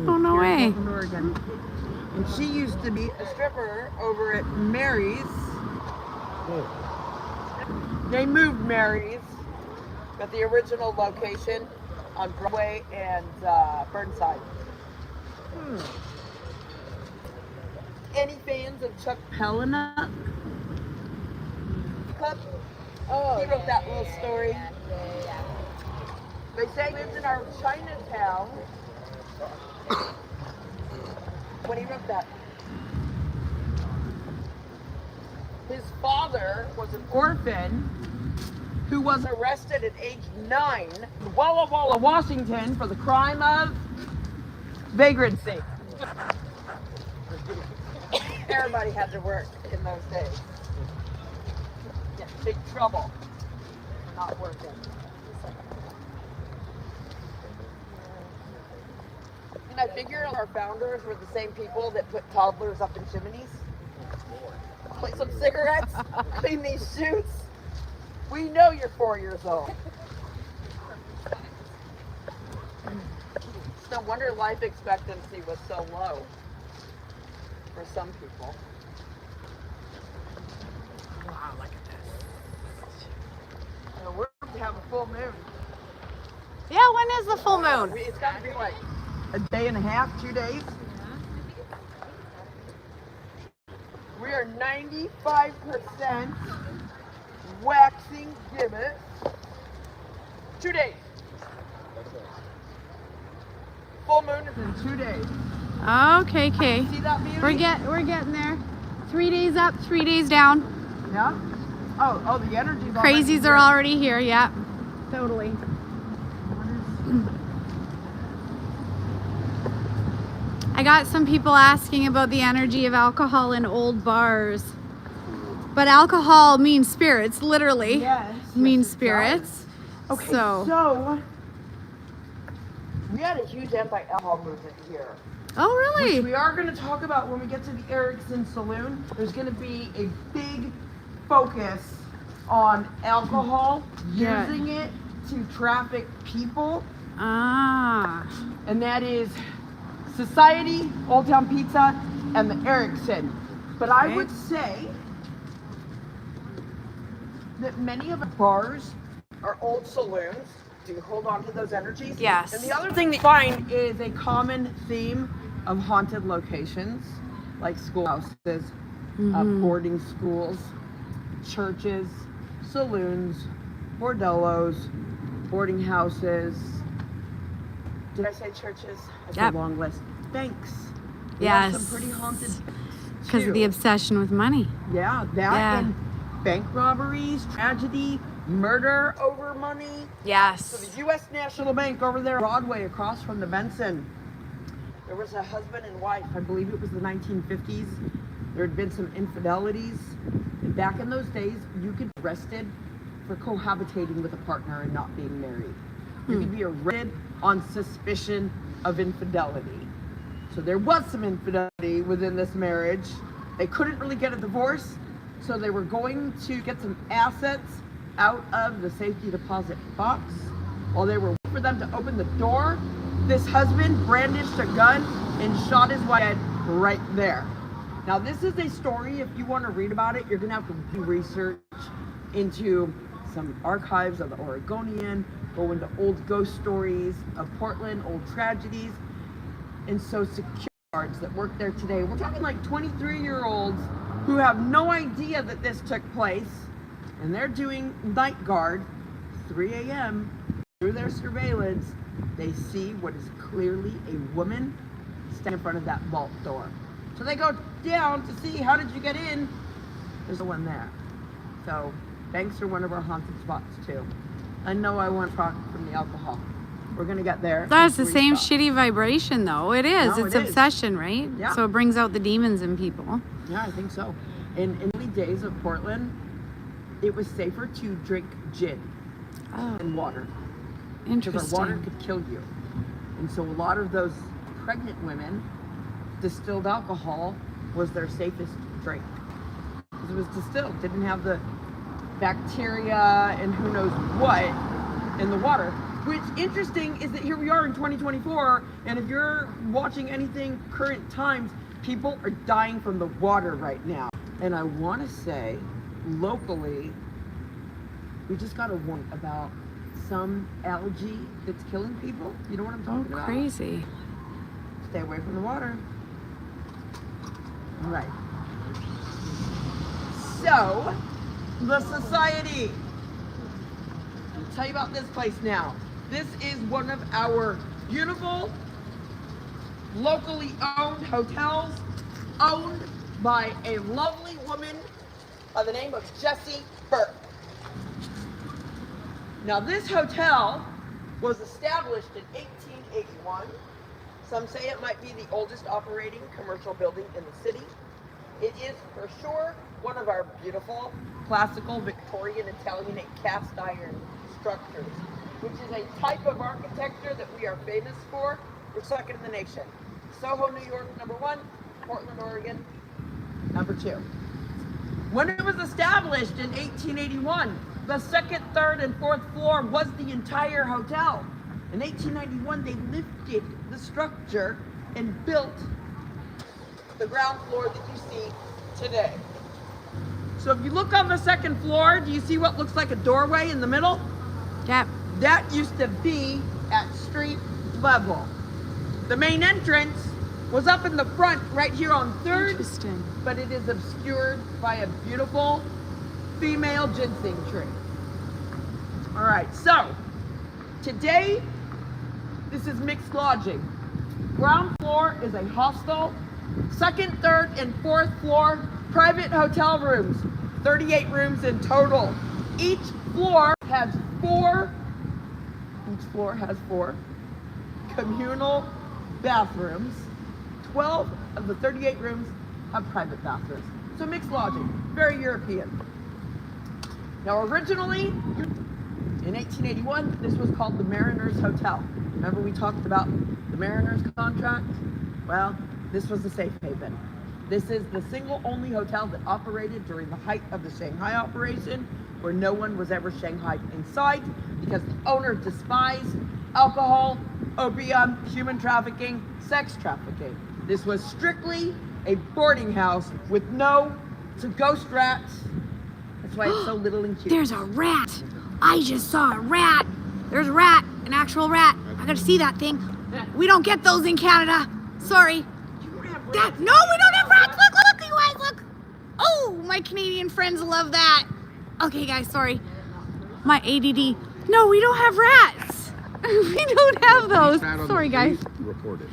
Oh, no Here in way. Portland, Oregon. And she used to be a stripper over at Mary's. They moved Mary's, but the original location on Broadway and Burnside. Any fans of Chuck Palahniuk? Club? Oh, he wrote that little story. They say he lived in our Chinatown when he wrote that. His father was an orphan who was arrested at age 9 in Walla Walla, Washington for the crime of vagrancy. Everybody had to work in those days. Get in big trouble for not working. And I figure our founders were the same people that put toddlers up in chimneys. Play some cigarettes, clean these chutes. We know you're 4 years old. It's no wonder life expectancy was so low for some people. Wow, look at this. And we're going to have a full moon. Yeah, when is the full moon? It's got to be like a day and a half, 2 days. We are 95% waxing Dybbuk. 2 days. Full moon is in 2 days. Okay, okay. See that beauty? We're getting there. 3 days up, 3 days down. Yeah. Oh, the energy's Crazies are already here. Yeah, totally. I got some people asking about the energy of alcohol in old bars. But alcohol means spirits, literally. Yes. Means it spirits. does. Okay, So- so we had a huge anti-alcohol movement here. Oh, Which really? we are going to talk about when we get to the Ericson Saloon. There's going to be a big focus on alcohol, Yeah. using it to traffic people, Ah. and that is Society, Oldtown Pizza, and the Ericson. But I Okay. would say that many of the bars are old saloons. Do you hold on to those energies? Yes. And the other thing that you find is a common theme of haunted locations, like schoolhouses, boarding schools, churches, saloons, bordellos, boarding houses. Did I say churches? That's Yep. a long list. Banks. We have Yes. some pretty haunted Because of the too. obsession with money. Yeah, that Yeah. and bank robberies, tragedy, murder over money. So Yes. the U.S. National Bank over there, Broadway, across from the Benson. There was a husband and wife. I believe it was the 1950s. There had been some infidelities. And back in those days, you could be arrested for cohabitating with a partner and not being married. You could be arrested on suspicion of infidelity. So there was some infidelity within this marriage. They couldn't really get a divorce, so they were going to get some assets out of the safety deposit box. While they were waiting for them to open the door, this husband brandished a gun and shot his wife dead right there. Now this is a story, if you want to read about it, you're going to have to do research into some archives of the Oregonian, go into old ghost stories of Portland, old tragedies. And so security guards that work there today, we're talking like 23-year-olds who have no idea that this took place, and they're doing night guard, 3 a.m. Through their surveillance, they see what is clearly a woman standing in front of that vault door. So they go down to see, how did you get in? There's no one there. So banks are one of our haunted spots too. I know I want to talk from the alcohol. We're gonna get there. That's the before same you stop. shitty vibration, though. It is. No, It's it is. obsession, right? Yeah. So it brings out the demons in people. Yeah, I think so. In early days of Portland, it was safer to drink gin Oh, and water because interesting. our water could kill you. And so a lot of those pregnant women, distilled alcohol was their safest drink. Because it was distilled, didn't have the bacteria and who knows what in the water. Which interesting is that here we are in 2024, and if you're watching anything current times, people are dying from the water right now. And I want to say, locally, we just got a warning about some algae that's killing people. You know what I'm Oh, talking about? crazy. Stay away from the water. All right. So, the society. I'll tell you about this place now. This is one of our beautiful, locally owned hotels, owned by a lovely woman by the name of Jessie Burke. Now, this hotel was established in 1881. Some say it might be the oldest operating commercial building in the city. It is for sure one of our beautiful classical Victorian Italian cast iron structures, which is a type of architecture that we are famous for. We're second in the nation. Soho, New York, number 1. Portland, Oregon, number 2. When it was established in 1881, the second, third, and fourth floor was the entire hotel. In 1891, they lifted the structure and built the ground floor that you see today. So if you look on the second floor, do you see what looks like a doorway in the middle? Yep. That used to be at street level. The main entrance was up in the front right here on 3rd, Interesting. but it is obscured by a beautiful female ginseng tree. All right, so today, this is mixed lodging. Ground floor is a hostel. Second, third, and fourth floor, private hotel rooms. 38 rooms in total. Each floor has 4 communal bathrooms. 12 of the 38 rooms have private bathrooms. So mixed lodging, very European. Now originally, in 1881, this was called the Mariners Hotel. Remember we talked about the Mariners contract? Well, this was the safe haven. This is the single only hotel that operated during the height of the Shanghai operation, where no one was ever shanghaied inside because the owner despised alcohol, opium, human trafficking, sex trafficking. This was strictly a boarding house with no ghost rats. That's why it's so little and cute. There's a rat. I just saw a rat. There's a rat, an actual rat. I gotta see that thing. We don't get those in Canada. Sorry. No, we don't have rats. Look, you guys, look. Oh, my Canadian friends love that. Okay, guys, sorry. My ADD. No, we don't have rats. We don't have those. Sorry, guys. Reported.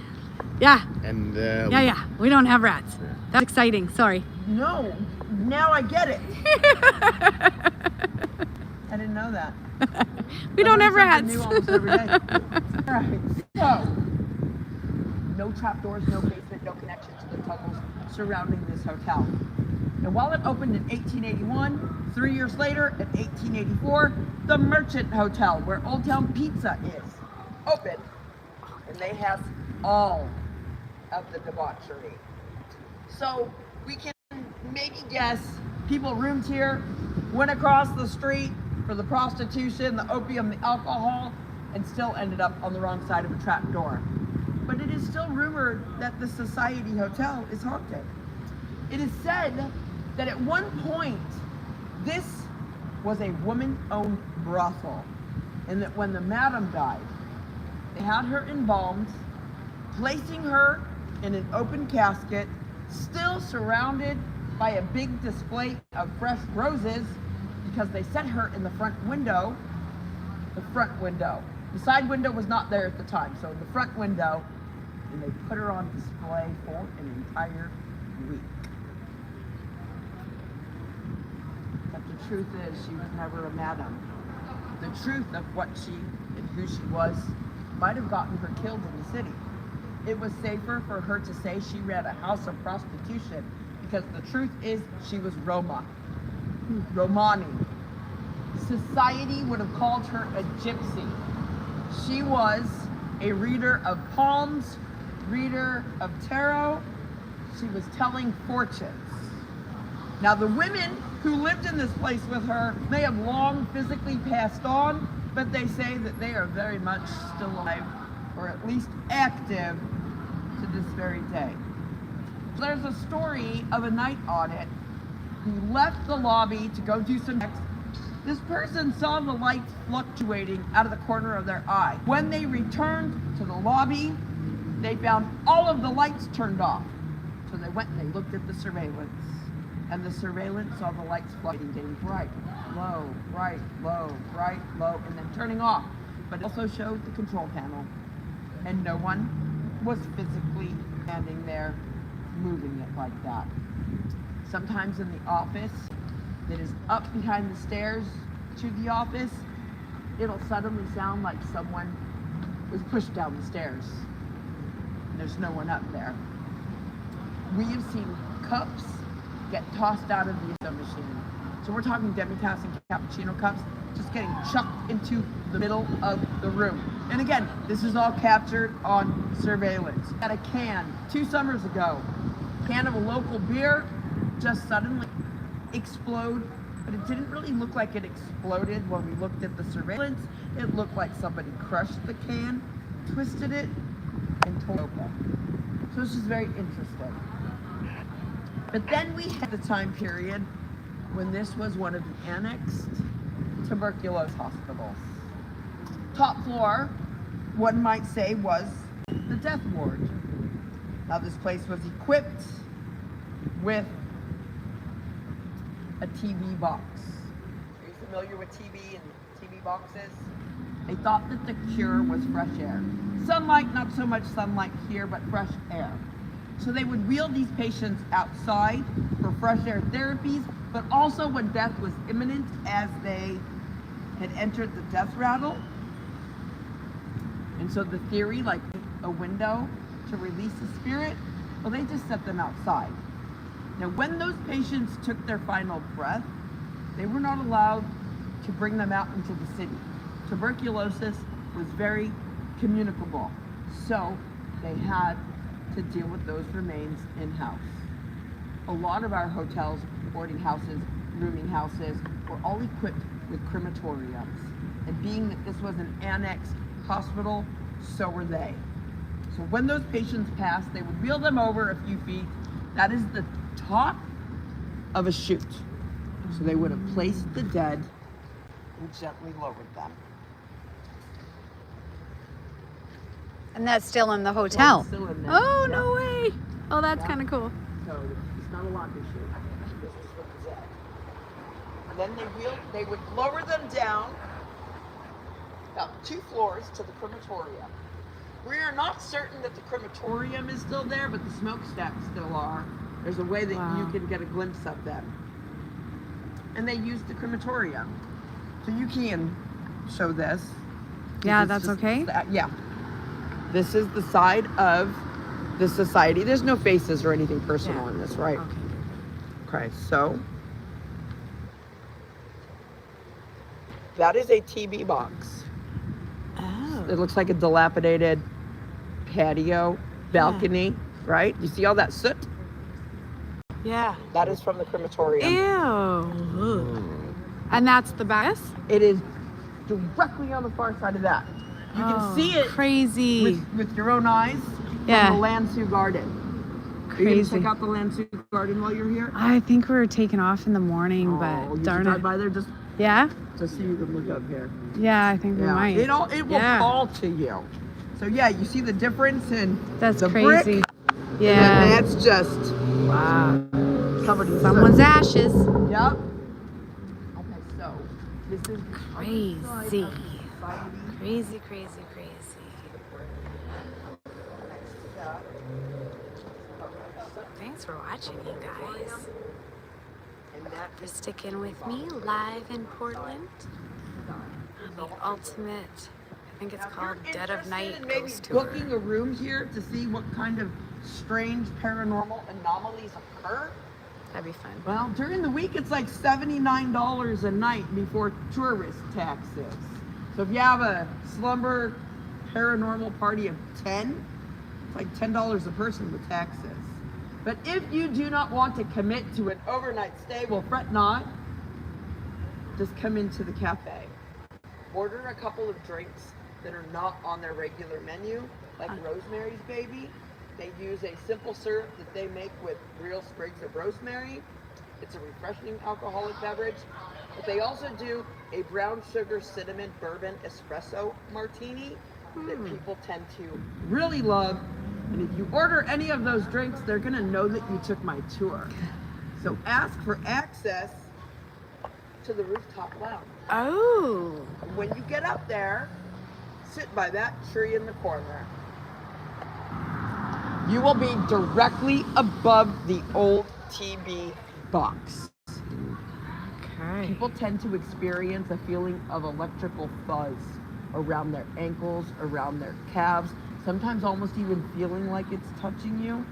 Yeah. And Yeah. We don't have rats. That's exciting. Sorry. No, now I get it. I didn't know that. We don't have rats. New almost every day. All right. So, no trapdoors, no basement, no connection to the tunnels surrounding this hotel. And while it opened in 1881, 3 years later, in 1884, the Merchant Hotel, where Oldtown Pizza is, opened, and they have all of the debauchery. So we can maybe guess people roomed here, went across the street for the prostitution, the opium, the alcohol, and still ended up on the wrong side of a trap door. But it is still rumored that the Society Hotel is haunted. It is said that at one point, this was a woman-owned brothel, and that when the madam died, they had her embalmed, placing her in an open casket, still surrounded by a big display of fresh roses, because they set her in the front window. The front window. The side window was not there at the time, so the front window, and they put her on display for an entire week. But the truth is, she was never a madam. The truth of what she and who she was might have gotten her killed in the city. It was safer for her to say she ran a house of prostitution, because the truth is she was Romani. Society would have called her a gypsy. She was a reader of palms, reader of tarot. She was telling fortunes. Now the women who lived in this place with her may have long physically passed on, but they say that they are very much still alive, or at least active to this very day. There's a story of a night audit who left the lobby to go do some checks. This person saw the lights fluctuating out of the corner of their eye. When they returned to the lobby, they found all of the lights turned off. So they went and they looked at the surveillance. And the surveillance saw the lights fluctuating, getting bright, low, bright, low, bright, low, and then turning off. But it also showed the control panel. And no one was physically standing there moving it like that. Sometimes in the office that is up behind the stairs to the office, it'll suddenly sound like someone was pushed down the stairs. There's no one up there. We have seen cups get tossed out of the espresso machine. So we're talking demi-tasse and cappuccino cups just getting chucked into the middle of the room. And again, this is all captured on surveillance. At a can 2 summers ago, can of a local beer just suddenly explode, but it didn't really look like it exploded when we looked at the surveillance. It looked like somebody crushed the can, twisted it, and tore it open. So this is very interesting. But then we had the time period when this was one of the annexed tuberculosis hospitals. Top floor, one might say, was the death ward. Now this place was equipped with a TV box. Are you familiar with TV and TV boxes? They thought that the cure was fresh air. Sunlight, not so much sunlight here, but fresh air. So they would wheel these patients outside for fresh air therapies, but also when death was imminent, as they had entered the death rattle. And so the theory, like a window to release the spirit, well, they just set them outside. Now, when those patients took their final breath, they were not allowed to bring them out into the city. Tuberculosis was very communicable, so they had to deal with those remains in-house. A lot of our hotels, boarding houses, rooming houses, were all equipped with crematoriums. And being that this was an annexed hospital, so were they. So when those patients passed, they would wheel them over a few feet. That is the top of a chute. So they would have placed the dead and gently lowered them. And that's still in the hotel. Still in there. Oh, Yeah. no way. Oh, that's kind of cool. So it's not a laundry chute. This is for the dead. And then they would lower them down about 2 floors to the crematorium. We are not certain that the crematorium is still there, but the smokestacks still are. There's a way that you Wow. can get a glimpse of them. And they used the crematorium. So you can show this. Yeah, It's that's just- okay. Yeah. This is the side of the society. There's no faces or anything personal Yeah. in this, right? Okay. Okay, so that is a TB box. Oh. It looks like a dilapidated patio, balcony, right? You see all that soot? Yeah. That is from the crematorium. Ew. And that's the best? It is directly on the far side of that. You can see it Crazy. with your own eyes Yeah. from the Lansu Garden. Are you gonna Crazy. check out the Lansu Garden while you're here? I think we were taking off in the morning, You but should darn drive it. by there just Yeah? to see you can look up here. Yeah, I think we might. It will Yeah. call to you. So yeah, you see the difference in That's the crazy. brick, Yeah. and that's just Wow. covered in Someone's soot. ashes. Yep. Okay, so this is Crazy. society. Crazy, crazy, crazy. Thanks for watching, you guys. And that For sticking with me live in Portland on the ultimate, I think it's Now, if called you're Dead of interested Night in maybe Ghost Tour. booking a room here to see what kind of strange paranormal anomalies occur. That'd be fun. Well, during the week it's like $79 a night before tourist taxes. So if you have a slumber paranormal party of 10, it's like $10 a person with taxes. But if you do not want to commit to an overnight stay, well, fret not. Just come into the cafe. Order a couple of drinks that are not on their regular menu, like Rosemary's Baby. They use a simple syrup that they make with real sprigs of rosemary. It's a refreshing alcoholic beverage. But they also do a brown sugar cinnamon bourbon espresso martini that people tend to really love. And if you order any of those drinks, they're gonna know that you took my tour. So ask for access to the rooftop lounge. Oh. And when you get up there, sit by that tree in the corner. You will be directly above the old TB box. Okay. People tend to experience a feeling of electrical fuzz around their ankles, around their calves, sometimes almost even feeling like it's touching you.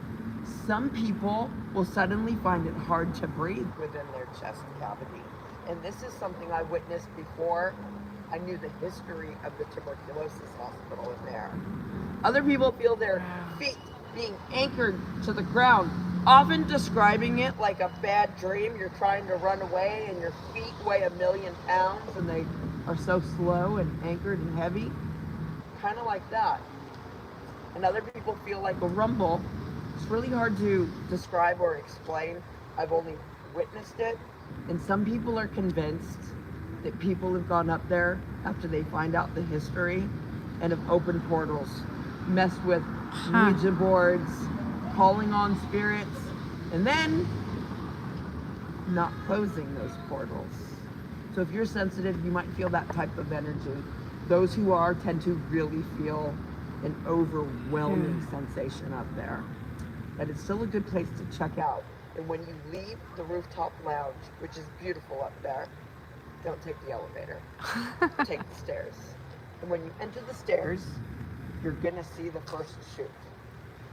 Some people will suddenly find it hard to breathe within their chest cavity. And this is something I witnessed before I knew the history of the tuberculosis hospital in there. Other people feel their feet being anchored to the ground, often describing it like a bad dream. You're trying to run away and your feet weigh 1,000,000 pounds and they are so slow and anchored and heavy. Kind of like that. And other people feel like a rumble. It's really hard to describe or explain. I've only witnessed it. And some people are convinced that people have gone up there after they find out the history and have opened portals, messed with Ouija boards, calling on spirits, and then not closing those portals. So if you're sensitive, you might feel that type of energy. Those who are tend to really feel an overwhelming sensation up there. But it's still a good place to check out. And when you leave the rooftop lounge, which is beautiful up there, don't take the elevator. Take the stairs. And when you enter the stairs, you're gonna see the first chute.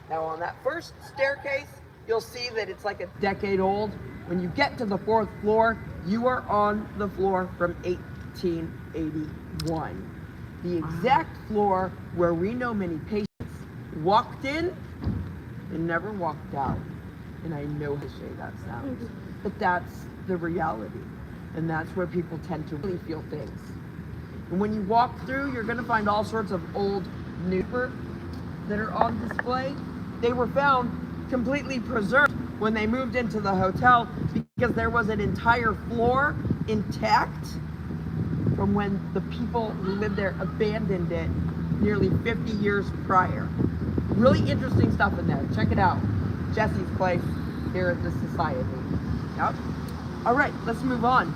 Now on that first staircase, you'll see that it's like a decade old. When you get to the 4th floor, you are on the floor from 1881. The exact floor where we know many patients walked in and never walked out. And I know how cliche that sounds, but that's the reality. And that's where people tend to really feel things. And when you walk through, you're gonna find all sorts of old newspaper that are on display. They were found completely preserved when they moved into the hotel because there was an entire floor intact from when the people who lived there abandoned it nearly 50 years prior. Really interesting stuff in there. Check it out. Jesse's place here at the Society. Yep. All right, let's move on.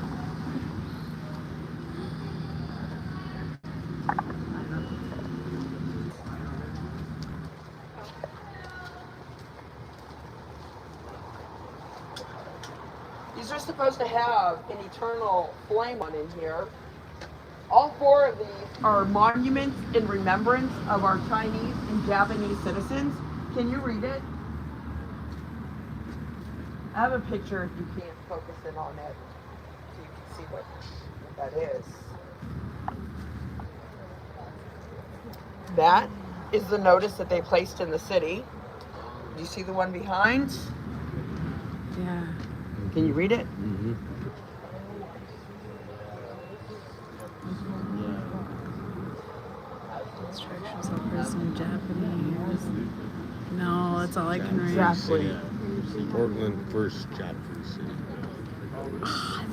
These are supposed to have an eternal flame on in here. All 4 of these are monuments in remembrance of our Chinese and Japanese citizens. Can you read it? I have a picture if you can't focus in on it, so you can see what that is. That is the notice that they placed in the city. Do you see the one behind? Yeah. Can you read it? Mm-hmm. Instructions of person Japanese. No, that's all I can read. Exactly. Portland, first Japanese city.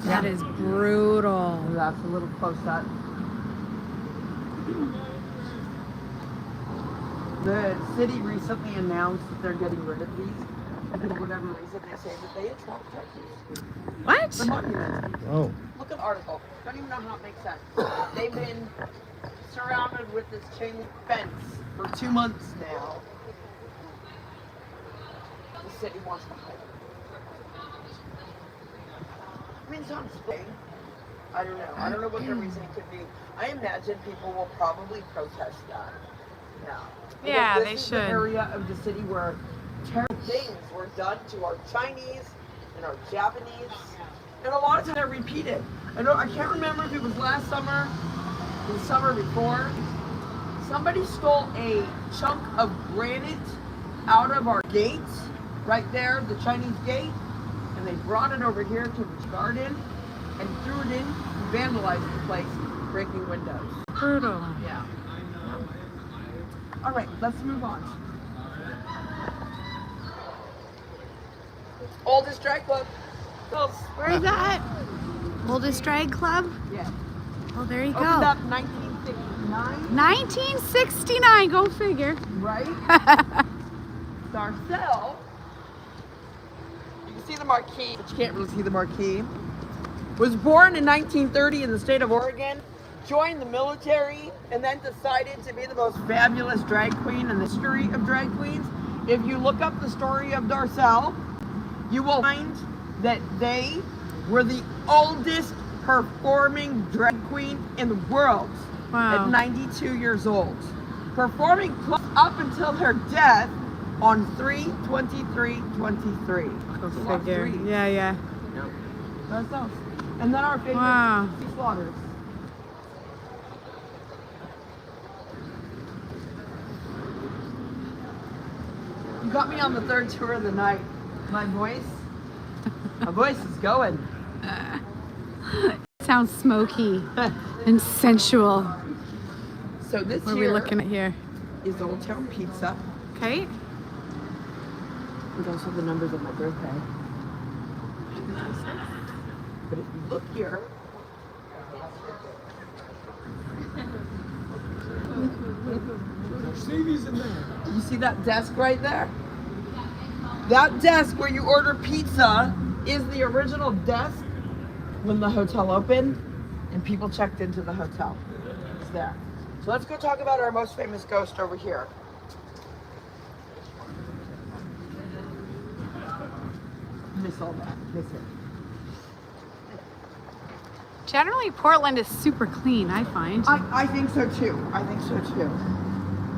That is brutal. That's a little close up. The city recently announced that they're getting rid of these. And for whatever reason, they say that they attract turkeys. What? The monuments. Oh. Look at the article. Don't even know how it makes sense. They've been surrounded with this chain link fence for 2 months now. The city wants to hide it. I mean, it's not spring. I don't know. I don't know what the reason could be. I imagine people will probably protest that now. Because Yeah, this they is should. the area of the city where terrible things were done to our Chinese and our Japanese, and a lot of times they're repeated. I can't remember if it was last summer, or the summer before. Somebody stole a chunk of granite out of our gate, right there, the Chinese gate, and they brought it over here to the garden and threw it in, vandalized the place, breaking windows. Brutal. Yeah. All right, let's move on. Oldest drag club. Where is that? Oldest drag club? Yeah. Oh, there you Opened go. up 1969, 1969, go figure. right? Darcel. You can see the marquee, but you can't really see the marquee. Was born in 1930 in the state of Oregon, joined the military, and then decided to be the most fabulous drag queen in the history of drag queens. If you look up the story of Darcel, you will find that they were the oldest performing drag queen in the world Wow. at 92 years old. Performing up until her death on 3/23/23. Go It's a lot of figure. threes. Yeah, yeah. Darcel. And then our favorite, Wow. Slaughters. You got me on the 3rd tour of the night. My voice is going. Sounds smoky and sensual. So this What are we here looking at here? is Oldtown Pizza. Okay. With also the numbers of my birthday. But if you look here, you see that desk right there? That desk where you order pizza is the original desk when the hotel opened and people checked into the hotel. It's there. So let's go talk about our most famous ghost over here. Miss all that. Miss it. Generally, Portland is super clean, I find. I think so too. I think so too.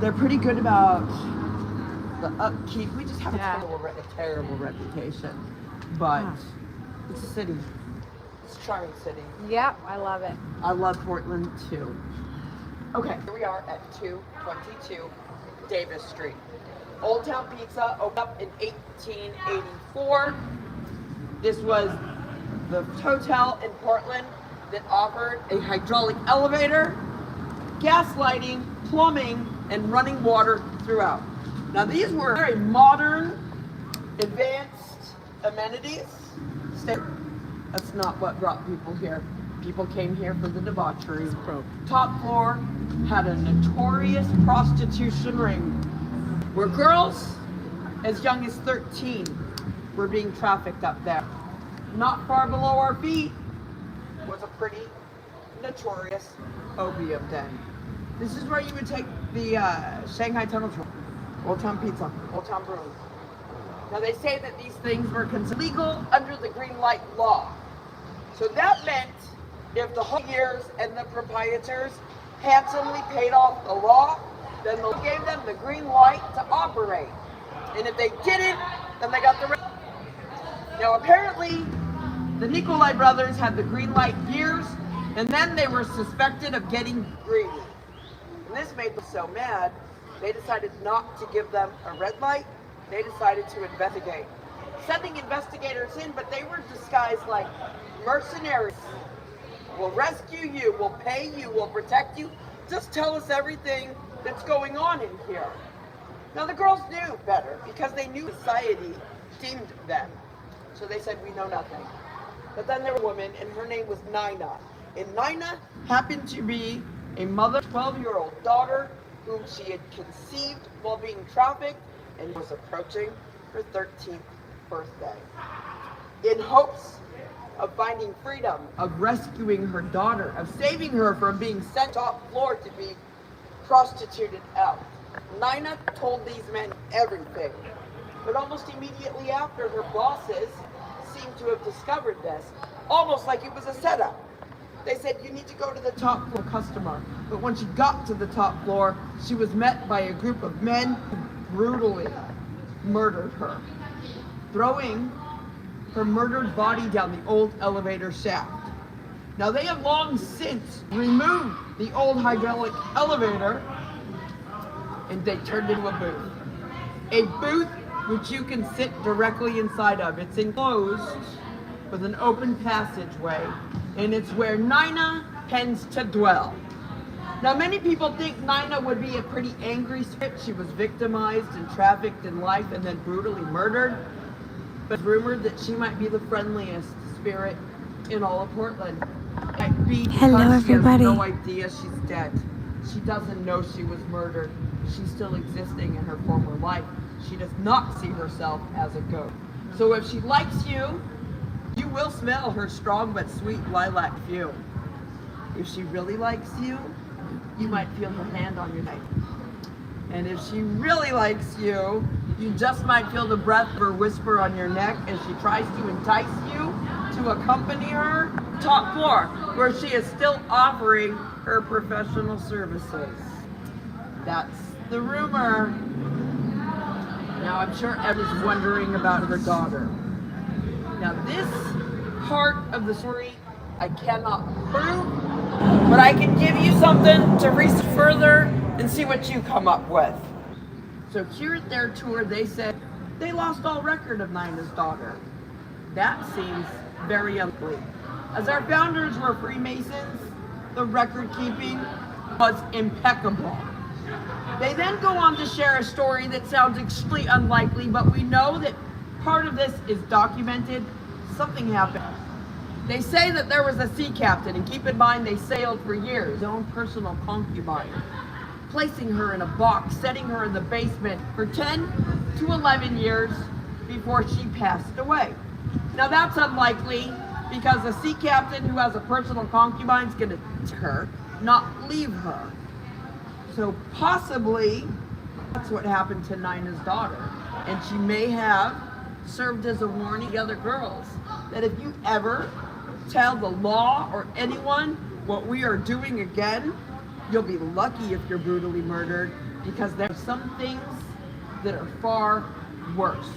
They're pretty good about the upkeep. We just have a Yeah. terrible reputation. But Yeah. it's a city. It's a charming city. Yep, I love it. I love Portland too. Okay, here we are at 222 Davis Street. Oldtown Pizza opened up in 1884. This was the hotel in Portland that offered a hydraulic elevator, gas lighting, plumbing, and running water throughout. Now these were very modern, advanced amenities. That's not what brought people here. People came here for the debauchery. Top floor had a notorious prostitution ring where girls as young as 13 were being trafficked up there. Not far below our feet was a pretty notorious opium den. This is where you would take the Shanghai Tunnel tour. Oldtown Pizza, Oldtown Brewing. Now they say that these things were considered legal under the green light law. So that meant if the whole years and the proprietors handsomely paid off the law, then they gave them the green light to operate. And if they didn't, then they got the rest. Now apparently, the Nikolai brothers had the green light years, and then they were suspected of getting greedy. And this made them so mad, they decided not to give them a red light. They decided to investigate. Sending investigators in, but they were disguised like mercenaries. We'll rescue you, we'll pay you, we'll protect you. Just tell us everything that's going on in here. Now the girls knew better because they knew society deemed them. So they said, we know nothing. But then there was a woman, and her name was Nina. And Nina happened to be a mother, 12-year-old daughter, whom she had conceived while being trafficked, and was approaching her 13th birthday. In hopes of finding freedom, of rescuing her daughter, of saving her from being sent top floor to be prostituted out, Nina told these men everything. But almost immediately after, her bosses seemed to have discovered this, almost like it was a setup. They said, you need to go to the top floor customer. But when she got to the top floor, she was met by a group of men who brutally murdered her, throwing her murdered body down the old elevator shaft. Now they have long since removed the old hydraulic elevator, and they turned into a booth. A booth which you can sit directly inside of. It's enclosed with an open passageway, and it's where Nina tends to dwell. Now many people think Nina would be a pretty angry spirit. She was victimized and trafficked in life and then brutally murdered. But it's rumored that she might be the friendliest spirit in all of Portland. Hello, everybody. She has no idea she's dead. She doesn't know she was murdered. She's still existing in her former life. She does not see herself as a ghost. So if she likes you, you will smell her strong but sweet lilac perfume. If she really likes you, you might feel her hand on your neck. And if she really likes you, you just might feel the breath of her whisper on your neck as she tries to entice you to accompany her top floor, where she is still offering her professional services. That's the rumor. Now I'm sure everyone's wondering about her daughter. Now this part of the story I cannot prove, but I can give you something to research further and see what you come up with. So here at their tour, they said they lost all record of Nina's daughter. That seems very unlikely. As our founders were Freemasons, the record keeping was impeccable. They then go on to share a story that sounds extremely unlikely, but we know that part of this is documented. Something happened. They say that there was a sea captain, and keep in mind they sailed for years, his own personal concubine, placing her in a box, setting her in the basement for 10 to 11 years before she passed away. Now that's unlikely because a sea captain who has a personal concubine is going to take her, not leave her. So possibly that's what happened to Nina's daughter. And she may have served as a warning to other girls that if you ever tell the law or anyone what we are doing again, you'll be lucky if you're brutally murdered, because there's some things that are far worse.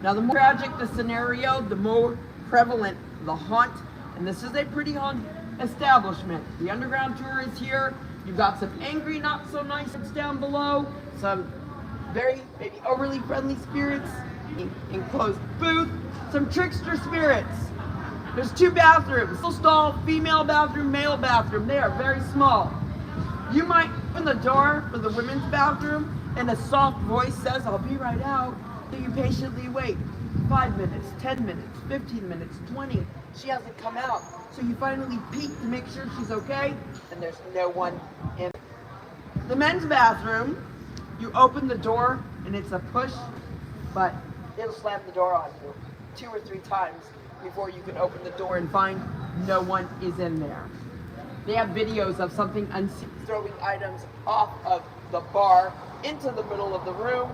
Now the more tragic the scenario, the more prevalent the haunt, and this is a pretty haunt establishment. The underground tour is here. You've got some angry, not so nice spirits down below, some very, maybe overly friendly spirits, enclosed booth, some trickster spirits. There's 2 bathrooms, full stall, female bathroom, male bathroom. They are very small. You might open the door for the women's bathroom and a soft voice says, I'll be right out. So you patiently wait 5 minutes, 10 minutes, 15 minutes, 20. She hasn't come out. So you finally peek to make sure she's okay, and there's no one in the men's bathroom. You open the door and it's a push, but it'll slam the door on you 2 or 3 times before you can open the door and find no one is in there. They have videos of something unseen throwing items off of the bar into the middle of the room,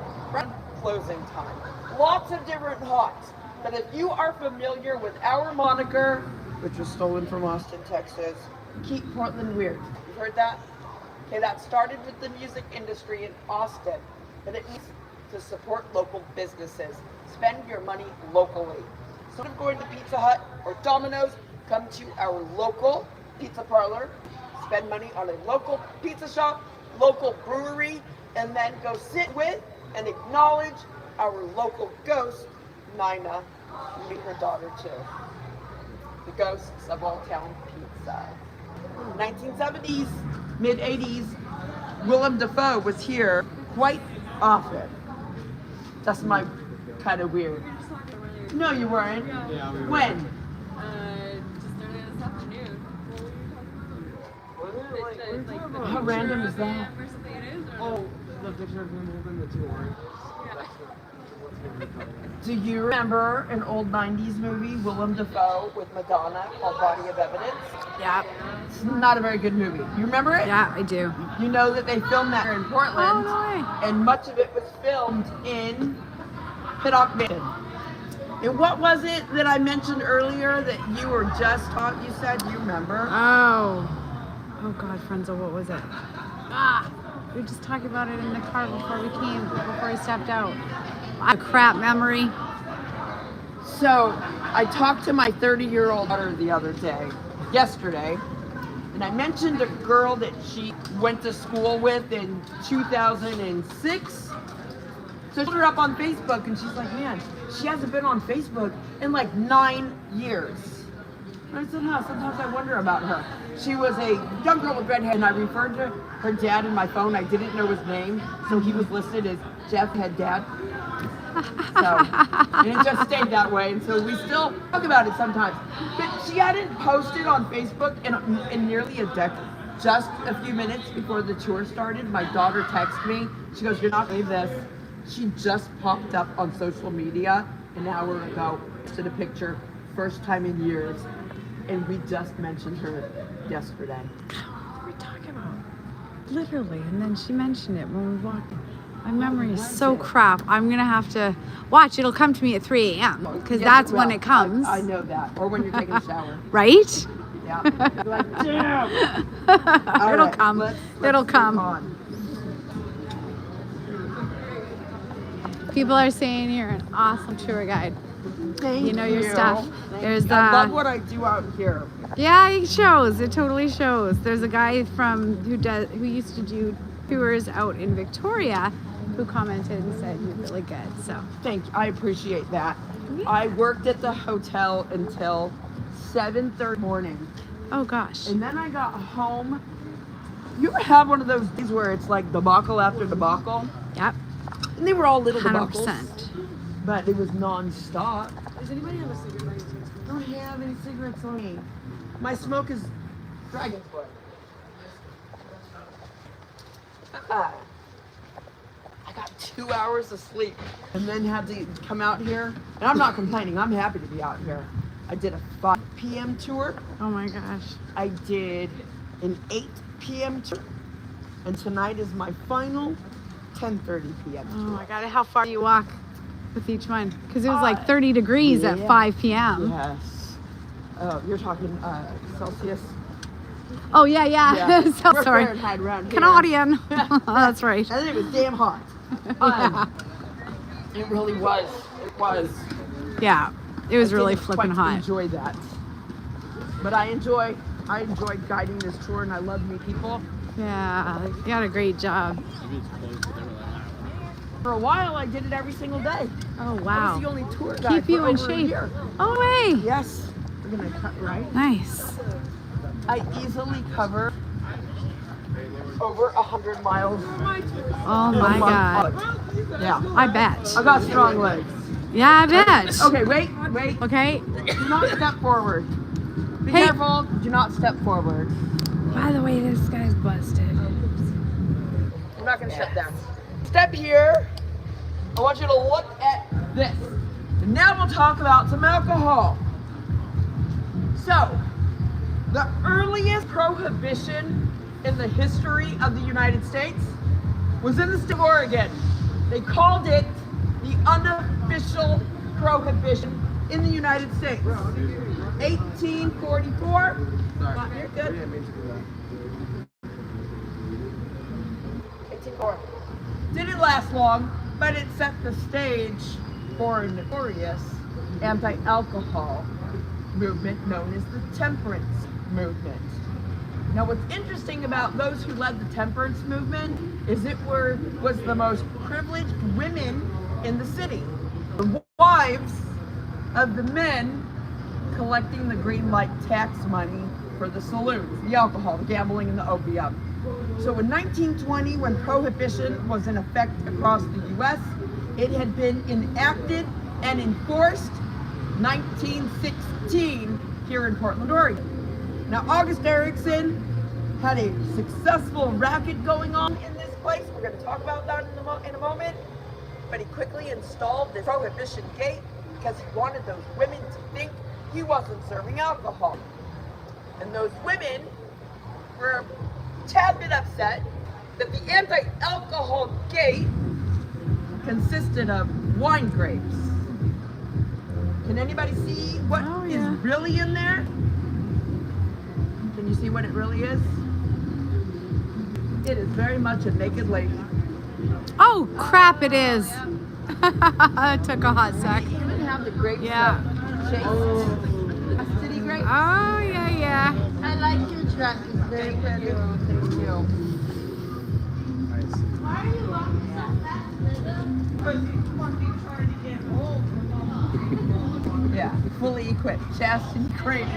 closing time. Lots of different hots. But if you are familiar with our moniker, which was stolen from Austin, Texas, keep Portland weird. You've heard that? Okay, that started with the music industry in Austin. And it means to support local businesses. Spend your money locally. So instead of going to Pizza Hut or Domino's, come to our local pizza parlor, spend money on a local pizza shop, local brewery, and then go sit with and acknowledge our local ghost, Nina, and meet her daughter too. The ghosts of Oldtown Pizza. 1970s, mid-80s, Willem Dafoe was here quite often. That's my kind of weird. No, you weren't. Yeah, we were. When? Just earlier this afternoon. How random is that? Or something it is? Or Oh, the picture of him holding the two oranges. Do you remember an old 90s movie, Willem Dafoe with Madonna, called Body of Evidence? Yeah, It's not a very good movie. You remember it? yeah, I do. You know that they filmed that here in Portland, Oh, no way. and much of it was filmed in Pittock Mansion. And what was it that I mentioned earlier that you were just taught? You said, do you remember? Oh God, Frenzo, what was it? We were just talking about it in the car before I stepped out. I have a crap memory. So I talked to my 30-year-old daughter the other day, yesterday, and I mentioned a girl that she went to school with in 2006. So I put her up on Facebook, and she's like, man, she hasn't been on Facebook in like 9 years. And I said, no, sometimes I wonder about her. She was a young girl with red hair, and I referred to her dad in my phone. I didn't know his name, so he was listed as Jeff had dad. So, and it just stayed that way, and so we still talk about it sometimes. But she hadn't posted on Facebook in nearly a decade. Just a few minutes before the tour started, my daughter texted me. She goes, "You're not gonna believe this." She just popped up on social media an hour ago. Posted a picture, first time in years, and we just mentioned her yesterday. What were we talking about? Literally, and then she mentioned it when we walked in. My memory is so crap. I'm gonna have to watch. It'll come to me at 3 a.m. because Yes, that's it when will. it comes. I know that. Or when you're taking a shower. Right? Yeah. You're like, damn. All It'll right, come. let's It'll move come. on. People are saying you're an awesome tour guide. Thank You know your you. stuff. Thank There's you. I love the what I do out here. yeah, it shows. It totally shows. There's a guy who used to do tours out in Victoria, who commented and said you're really good. So Thank you. I appreciate that. Yeah. I worked at the hotel until 7:30 morning, oh gosh, and then I got home. You ever have one of those days where it's like debacle after debacle? yep, And they were all little 100%. debacles, but it was non-stop. Does anybody have a cigarette? I don't have any cigarettes on me. My smoke is dragon's blood. I got 2 hours of sleep and then had to come out here. And I'm not complaining. I'm happy to be out here. I did a 5 p.m. tour. oh my gosh. I did an 8 p.m. tour. And tonight is my final 10:30 p.m. Oh tour. my god, how far do you walk with each one? Because it was like 30 degrees at yeah. 5 p.m. Yes. Oh, you're talking Celsius? Oh yeah, yeah. Yeah. So We're sorry. Fahrenheit around here. Canadian. That's right. And it was damn hot. It really was. It was. Yeah, it was I really didn't flipping quite hot. enjoy that. But I enjoyed guiding this tour, and I love new people. Yeah, you got a great job. For a while, I did it every single day. Oh I wow. was the only tour guide Keep you for in over a shape. year. Oh way. Yes. We're gonna cut right. Nice. I easily cover over 100 miles. Oh a my month. god. Yeah. I bet. I got strong legs. Yeah, I bet. Okay, wait. Okay. Do not step forward. Be Hey. careful. Do not step forward. By the way, this guy's busted. I'm not gonna step down. Step here. I want you to look at this. And now we'll talk about some alcohol. So, the earliest prohibition in the history of the United States was in the state of Oregon. They called it the unofficial prohibition in the United States. 1844. You're good. 1844. Didn't last long, but it set the stage for a notorious anti-alcohol movement known as the temperance movement. Now what's interesting about those who led the temperance movement is it was the most privileged women in the city. The wives of the men collecting the green light tax money for the saloons, the alcohol, the gambling, and the opium. So in 1920, when prohibition was in effect across the US, it had been enacted and enforced 1916 here in Portland, Oregon. Now August Ericson had a successful racket going on in this place. We're going to talk about that in a moment. But he quickly installed this prohibition gate because he wanted those women to think he wasn't serving alcohol. And those women were a tad bit upset that the anti-alcohol gate consisted of wine grapes. Can anybody see what is really in there? Can you see what it really is? It is very much a naked lady. Oh crap, it is. It took a hot sec. You even have the grapes. Yeah. City grapes. Oh, yeah. I like your dress. It's very pretty. Thank you. Why are you walking so fast, Because you want me trying to get old. Yeah, fully equipped. Chastity, crates,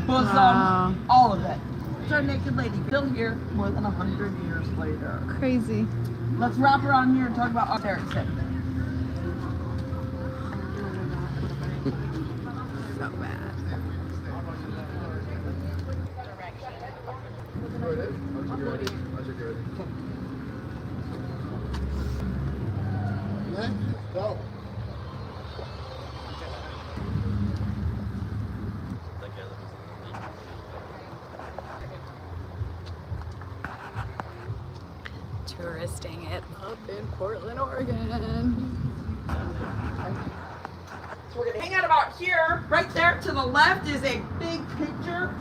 bosom, all of it. It's our naked lady, still here more than 100 years later. Crazy. Let's wrap around here and talk about Ericson. So bad. Let's go. Touristing it up in Portland, Oregon. So we're gonna hang out about here. Right there to the left is a big picture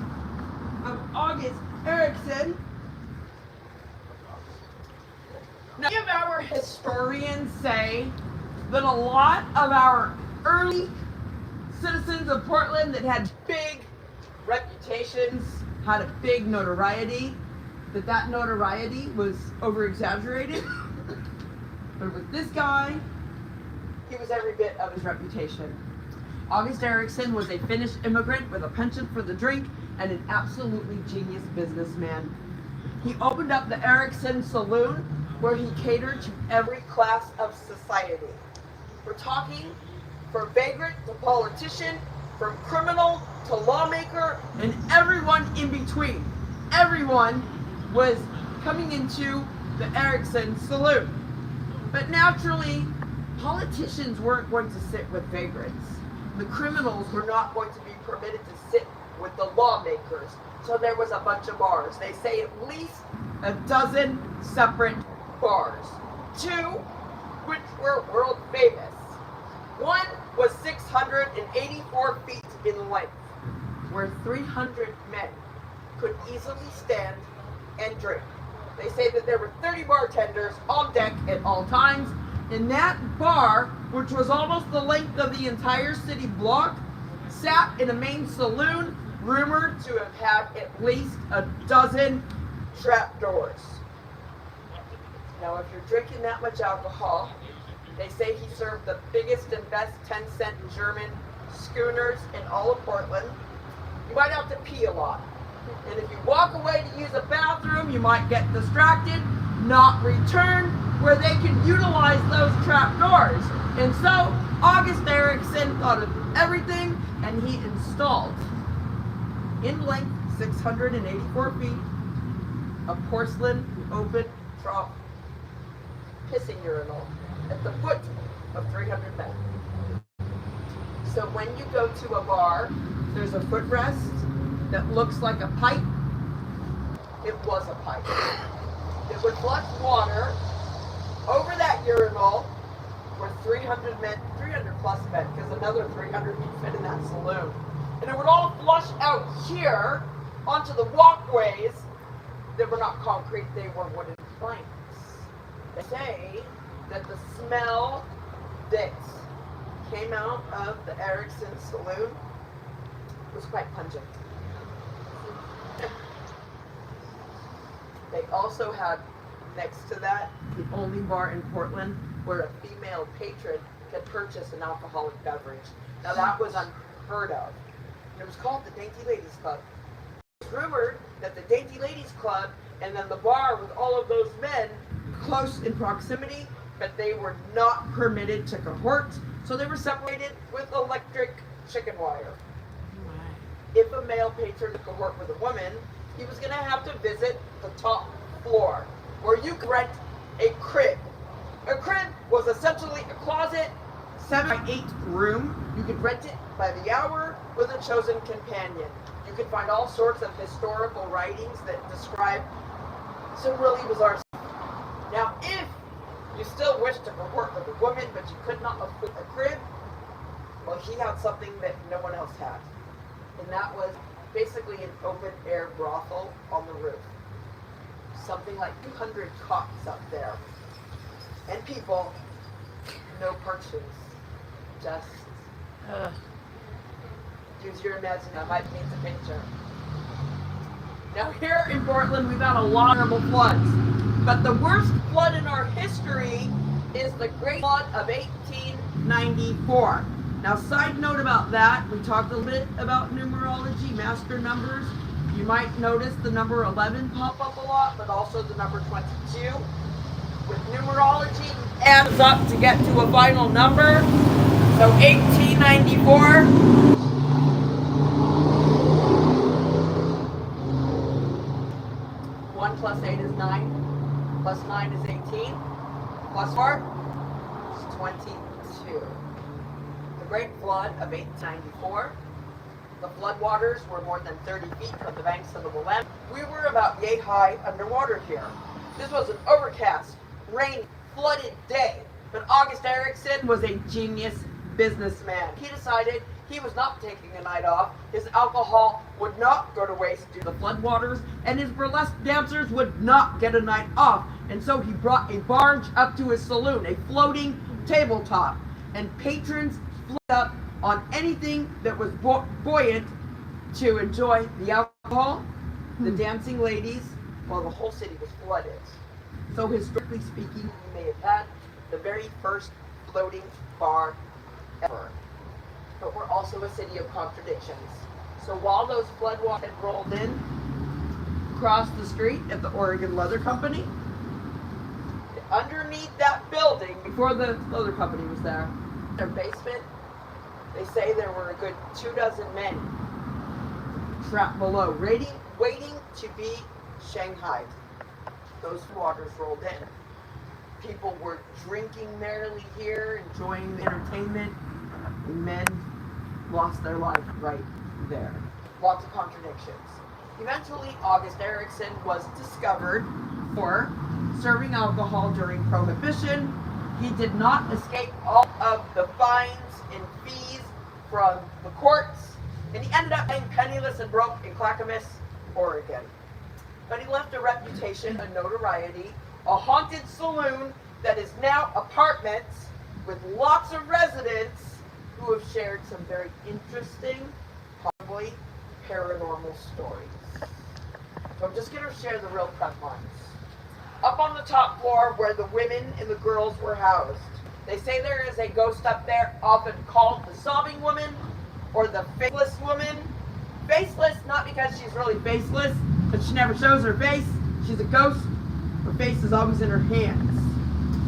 of August Ericson. Now, many of our historians say that a lot of our early citizens of Portland that had big reputations, had a big notoriety, that notoriety was over-exaggerated. But with this guy, he was every bit of his reputation. August Ericson was a Finnish immigrant with a penchant for the drink and an absolutely genius businessman. He opened up the Ericson Saloon, where he catered to every class of society. We're talking from vagrant to politician, from criminal to lawmaker, and everyone in between. Everyone was coming into the Ericson Saloon. But naturally, politicians weren't going to sit with vagrants. The criminals were not going to be permitted to sit with the lawmakers. So there was a bunch of bars. They say at least a dozen separate bars. Two, which were world famous. One was 684 feet in length, where 300 men could easily stand and drink. They say that there were 30 bartenders on deck at all times. In that bar, which was almost the length of the entire city block, sat in a main saloon rumored to have had at least a dozen trapdoors. Now, if you're drinking that much alcohol, they say he served the biggest and best 10-cent German schooners in all of Portland. You might have to pee a lot. And if you walk away to use a bathroom, you might get distracted, not return, where they can utilize those trapdoors. And so, August Ericson thought of everything, and he installed, in length, 684 feet, a porcelain open trough pissing urinal at the foot of 300 men. So when you go to a bar, there's a footrest that looks like a pipe. It was a pipe. It would flush water over that urinal where 300 men, 300 plus men, because another 300 would fit in that saloon. And it would all flush out here onto the walkways that were not concrete, they were wooden planks. They say that the smell that came out of the Ericson Saloon was quite pungent. They also had, next to that, the only bar in Portland where a female patron could purchase an alcoholic beverage. Now that was unheard of. And it was called the Dainty Ladies Club. It's rumored that the Dainty Ladies Club and then the bar with all of those men close in proximity, but they were not permitted to cohort, so they were separated with electric chicken wire. If a male patron could cohort with a woman, he was going to have to visit the top floor, where you could rent a crib. A crib was essentially a closet, 7 by 8 room. You could rent it by the hour with a chosen companion. You could find all sorts of historical writings that describe some really bizarre stuff. Now, if you still wish to cohort with a woman, but you could not afford a crib, well, he had something that no one else had. And that was basically an open air brothel on the roof. Something like 200 cots up there. And people, no purchase. Just use your imagination. I might paint a picture. Now here in Portland, we've had a lot of terrible floods. But the worst flood in our history is the Great Flood of 1894. Now, side note about that, we talked a little bit about numerology, master numbers. You might notice the number 11 pop up a lot, but also the number 22. With numerology, it adds up to get to a final number. So 1894. 1 plus 8 is 9. Plus 9 is 18. Plus 4 is 22. The Great Flood of 1894. The floodwaters were more than 30 feet from the banks of the Willamette. We were about yay high underwater here. This was an overcast, rainy, flooded day. But August Ericson was a genius businessman. He decided he was not taking a night off. His alcohol would not go to waste due to the floodwaters, and his burlesque dancers would not get a night off. And so he brought a barge up to his saloon, a floating tabletop, and patrons floated up on anything that was buoyant to enjoy the alcohol, the dancing ladies, while the whole city was flooded. So historically speaking, we may have had the very first floating bar ever. But we're also a city of contradictions. So while those floodwaters had rolled in across the street at the Oregon Leather Company, underneath that building, before the leather company was there, their basement, they say there were a good 24 men trapped below, waiting to be shanghaied. Those waters rolled in. People were drinking merrily here, enjoying the entertainment, and men lost their life right there. Lots of contradictions. Eventually, August Ericson was discovered for serving alcohol during Prohibition. He did not escape all of the fines and fees from the courts, and he ended up being penniless and broke in Clackamas, Oregon. But he left a reputation, a notoriety, a haunted saloon that is now apartments with lots of residents who have shared some very interesting, probably paranormal stories. So I'm just going to share the real front lines. Up on the top floor where the women and the girls were housed, they say there is a ghost up there, often called the sobbing woman or the faceless woman. Faceless, not because she's really faceless, but she never shows her face. She's a ghost. Her face is always in her hands.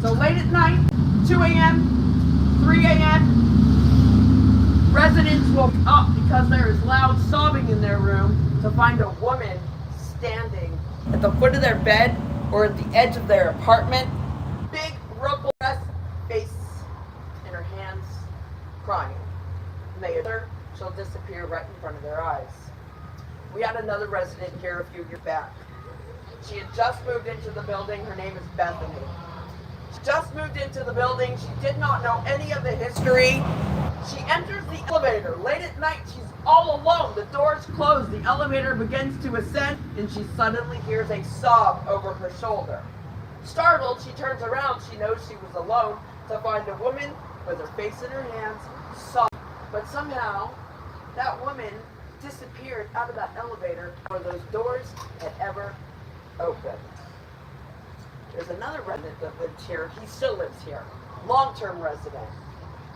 So late at night, 2 a.m., 3 a.m., residents will be up because there is loud sobbing in their room to find a woman standing at the foot of their bed or at the edge of their apartment, big rumpled dress, face in her hands, crying. And they her, she'll disappear right in front of their eyes. We had another resident here a few years back. She had just moved into the building. Her name is Bethany. She just moved into the building. She did not know any of the history. She enters the elevator. Late at night, she's all alone. The doors close. The elevator begins to ascend, and she suddenly hears a sob over her shoulder. Startled, she turns around. She knows she was alone to find a woman with her face in her hands, sobbing. But somehow, that woman disappeared out of that elevator before those doors had ever opened. There's another resident that lived here. He still lives here. Long-term resident,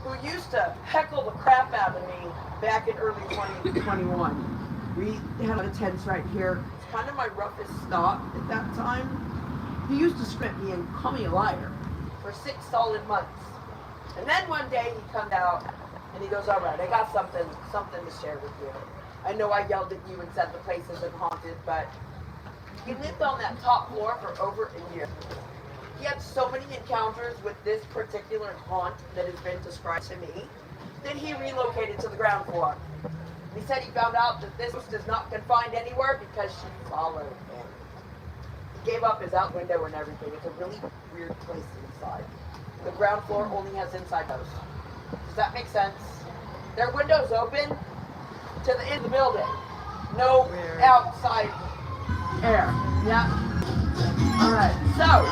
who used to heckle the crap out of me back in early 2021. We had a tents right here. It's kind of my roughest stop at that time. He used to scream at me and call me a liar for 6 solid months. And then one day he comes out and he goes, all right, I got something to share with you. I know I yelled at you and said the place isn't haunted, but he lived on that top floor for over a year. He had so many encounters with this particular haunt that has been described to me that he relocated to the ground floor. He said he found out that this ghost is not confined anywhere because she followed him. He gave up his out window and everything. It's a really weird place inside. The ground floor only has inside doors. Does that make sense? Their windows open to the end of the building. No outside air. Yeah. All right. So,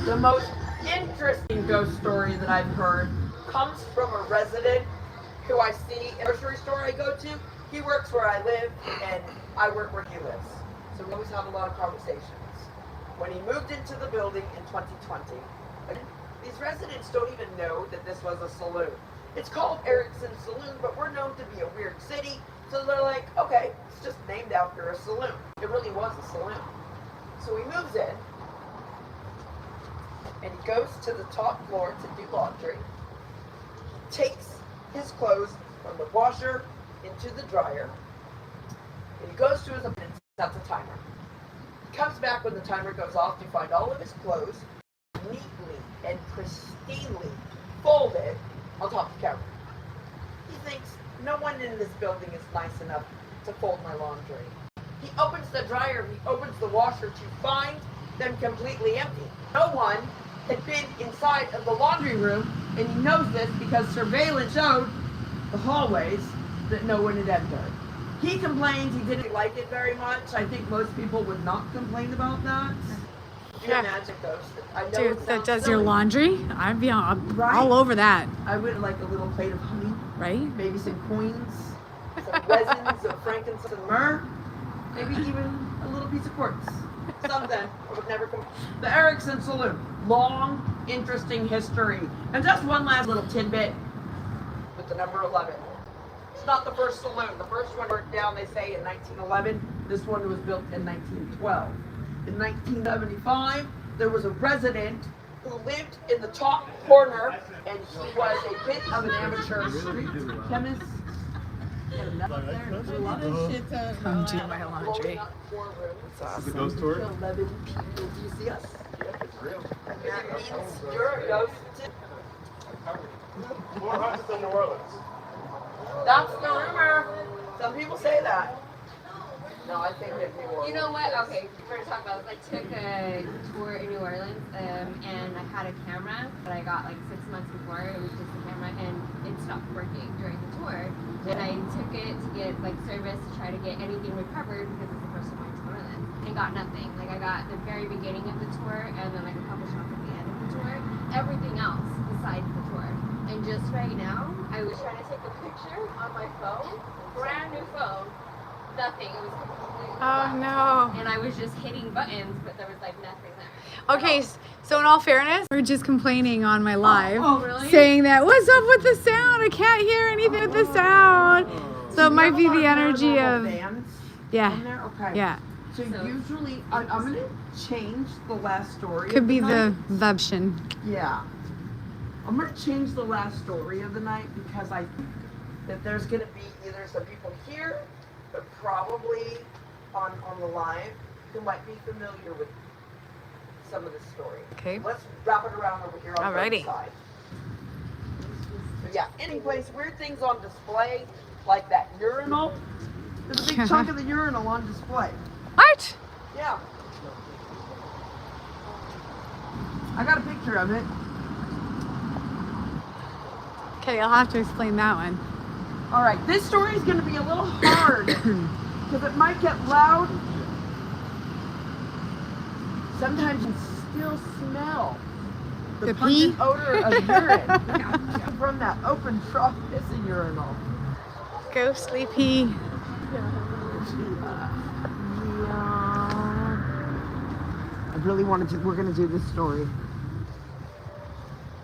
the most interesting ghost story that I've heard comes from a resident who I see in a grocery store I go to. He works where I live, and I work where he lives. So we always have a lot of conversations. When he moved into the building in 2020, these residents don't even know that this was a saloon. It's called Ericson Saloon, but we're known to be a weird city, so they're like, okay, it's just named after a saloon. It really was a saloon. So he moves in, and he goes to the top floor to do laundry, takes his clothes from the washer into the dryer, and he goes to his apartment and sets a timer. He comes back when the timer goes off to find all of his clothes neatly and pristinely folded on top of the counter. He thinks, no one in this building is nice enough to fold my laundry. He opens the dryer, he opens the washer to find them completely empty. No one had been inside of the laundry room, and he knows this because surveillance showed the hallways that no one had entered. He complains he didn't like it very much. I think most people would not complain about that. Can you imagine ghosts? I know Dude, it that sounds does silly. your laundry? I'd be Right? all over that, I would like a little plate of honey, right? maybe some coins, some resins of frankincense and myrrh, maybe even a little piece of quartz. Something I would never come. The Ericson Saloon, long, interesting history. And just one last little tidbit with the number 11. It's not the first saloon. The first one burnt down, they say, in 1911. This one was built in 1912. In 1975, there was a resident who lived in the top corner, and he was a bit of an amateur street chemist. Come do my laundry. The ghost tour? 11 people. Do you see us? Yeah, it's real. And that means you're a ghost too. More haunted than New Orleans. That's the rumor. Some people say that. No, I think that New Orleans. You know what? Okay, we're gonna talk about this. I took a tour in New Orleans, and I had a camera that I got like 6 months before. It was just a camera, and it stopped working during the tour. And I took it to get like service to try to get anything recovered because it's the first time I went to New Orleans, and got nothing. Like I got the very beginning of the tour, and then like a couple shots at the end of the tour. Everything else besides the tour. And just right now, I was trying to take a picture on my phone, brand new phone. Nothing. It was completely black. no. And I was just hitting buttons, but there was like nothing there. Okay, so in all fairness, we're just complaining on my live, Oh, really? saying that, what's up with the sound? I can't hear anything with the sound. So it might be the energy of, yeah, In there? Okay. yeah. So usually, I'm going to change the last story. Could of be the the night. vibration. Yeah. I'm going to change the last story of the night because I think that there's going to be either some people here, but probably on the live who might be familiar with some of this story. Okay. Let's wrap it around over here on Alrighty. the side. So yeah, anyways, weird things on display, like that urinal. There's a big chunk of the urinal on display. What? Yeah. I got a picture of it. Okay, you'll have to explain that one. All right, this story is going to be a little hard because it might get loud. Sometimes you still smell the pungent odor of urine from that open trough pissing urinal. Ghostly pee. I really wanted to. We're going to do this story.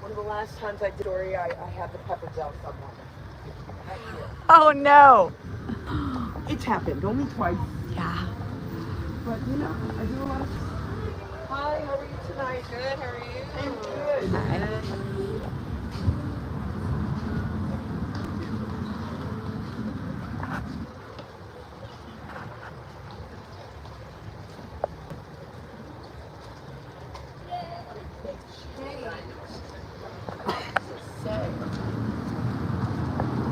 One of the last times I did a story, I had the pepper gel somewhere. Oh no. It's happened only twice. Yeah. But you know, I do a lot of. Hi, how are you tonight? Good, how are you? I'm good.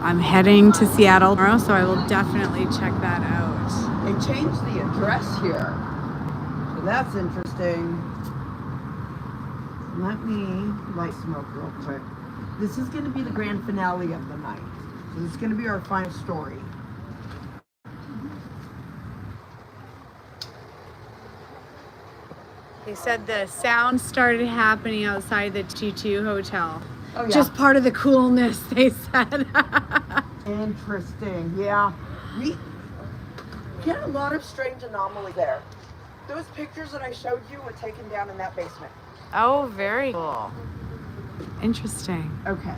I'm heading to Seattle tomorrow, so I will definitely check that out. They changed the address here, so that's interesting. Let me light smoke real quick. This is going to be the grand finale of the night. So this is going to be our final story. They said the sound started happening outside the G2 hotel. Oh, yeah. Just part of the coolness, they said. Interesting. Yeah. We had a lot of strange anomalies there. Those pictures that I showed you were taken down in that basement. Oh, very cool. Interesting. Okay.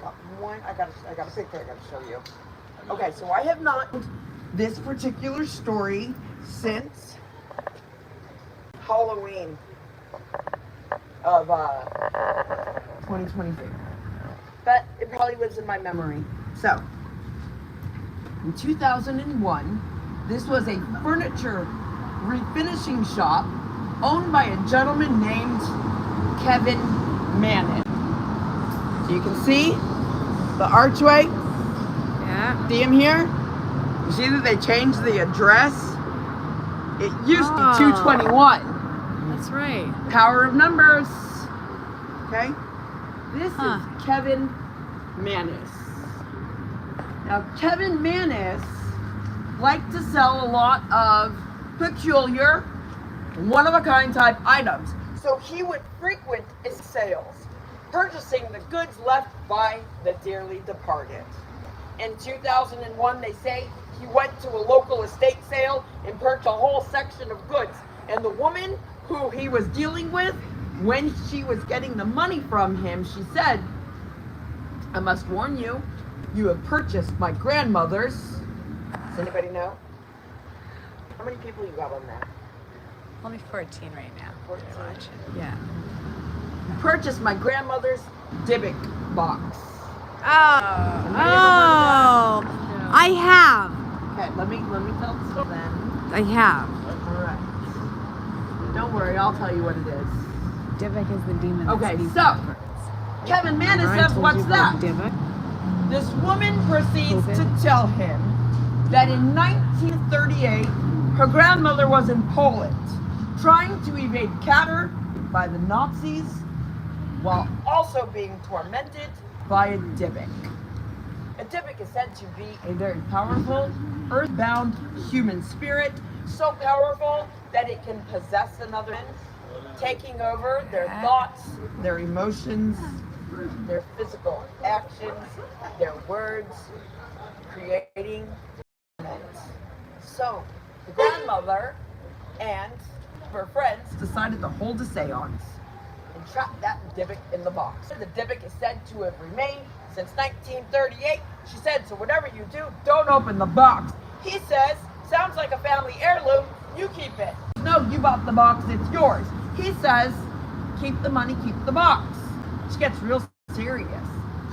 Got one. I got a picture I got to show you. Okay, so I have not this particular story since Halloween of 2023. But it probably lives in my memory. So, in 2001, this was a furniture refinishing shop owned by a gentleman named Kevin Mannon. So you can see the archway. Yeah. See him here? You see that they changed the address? It used to be 221. That's right. Power of numbers. Okay? This is Kevin Mannis. Now, Kevin Mannis liked to sell a lot of peculiar, one-of-a-kind type items. So he would frequent his sales, purchasing the goods left by the dearly departed. In 2001, they say he went to a local estate sale and purchased a whole section of goods. And the woman who he was dealing with, when she was getting the money from him, she said, "I must warn you, you have purchased my grandmother's." Does anybody know? How many people you got on that? Only 14 right now. 14. Yeah. You purchased my grandmother's Dybbuk box. Oh, I have. Okay, let me tell the story then. I have. All right. Don't worry, I'll tell you what it is. Dybbuk is the demon. that Okay, speaks so backwards. Kevin Mannis Remember I says, told "What's you about that?" Dybbuk? This woman proceeds Open. to tell him that in 1938, her grandmother was in Poland, trying to evade capture by the Nazis, while also being tormented by a Dybbuk. A Dybbuk is said to be a very powerful, earthbound human spirit, so powerful that it can possess another man, taking over their thoughts, their emotions, their physical actions, their words, creating torment. So, the grandmother and her friends decided to hold a seance and trap that Dybbuk in the box. The Dybbuk is said to have remained since 1938. She said, "So whatever you do, don't open the box." He says, "Sounds like a family heirloom, you keep it." "No, you bought the box, it's yours." He says, "Keep the money, keep the box." She gets real serious.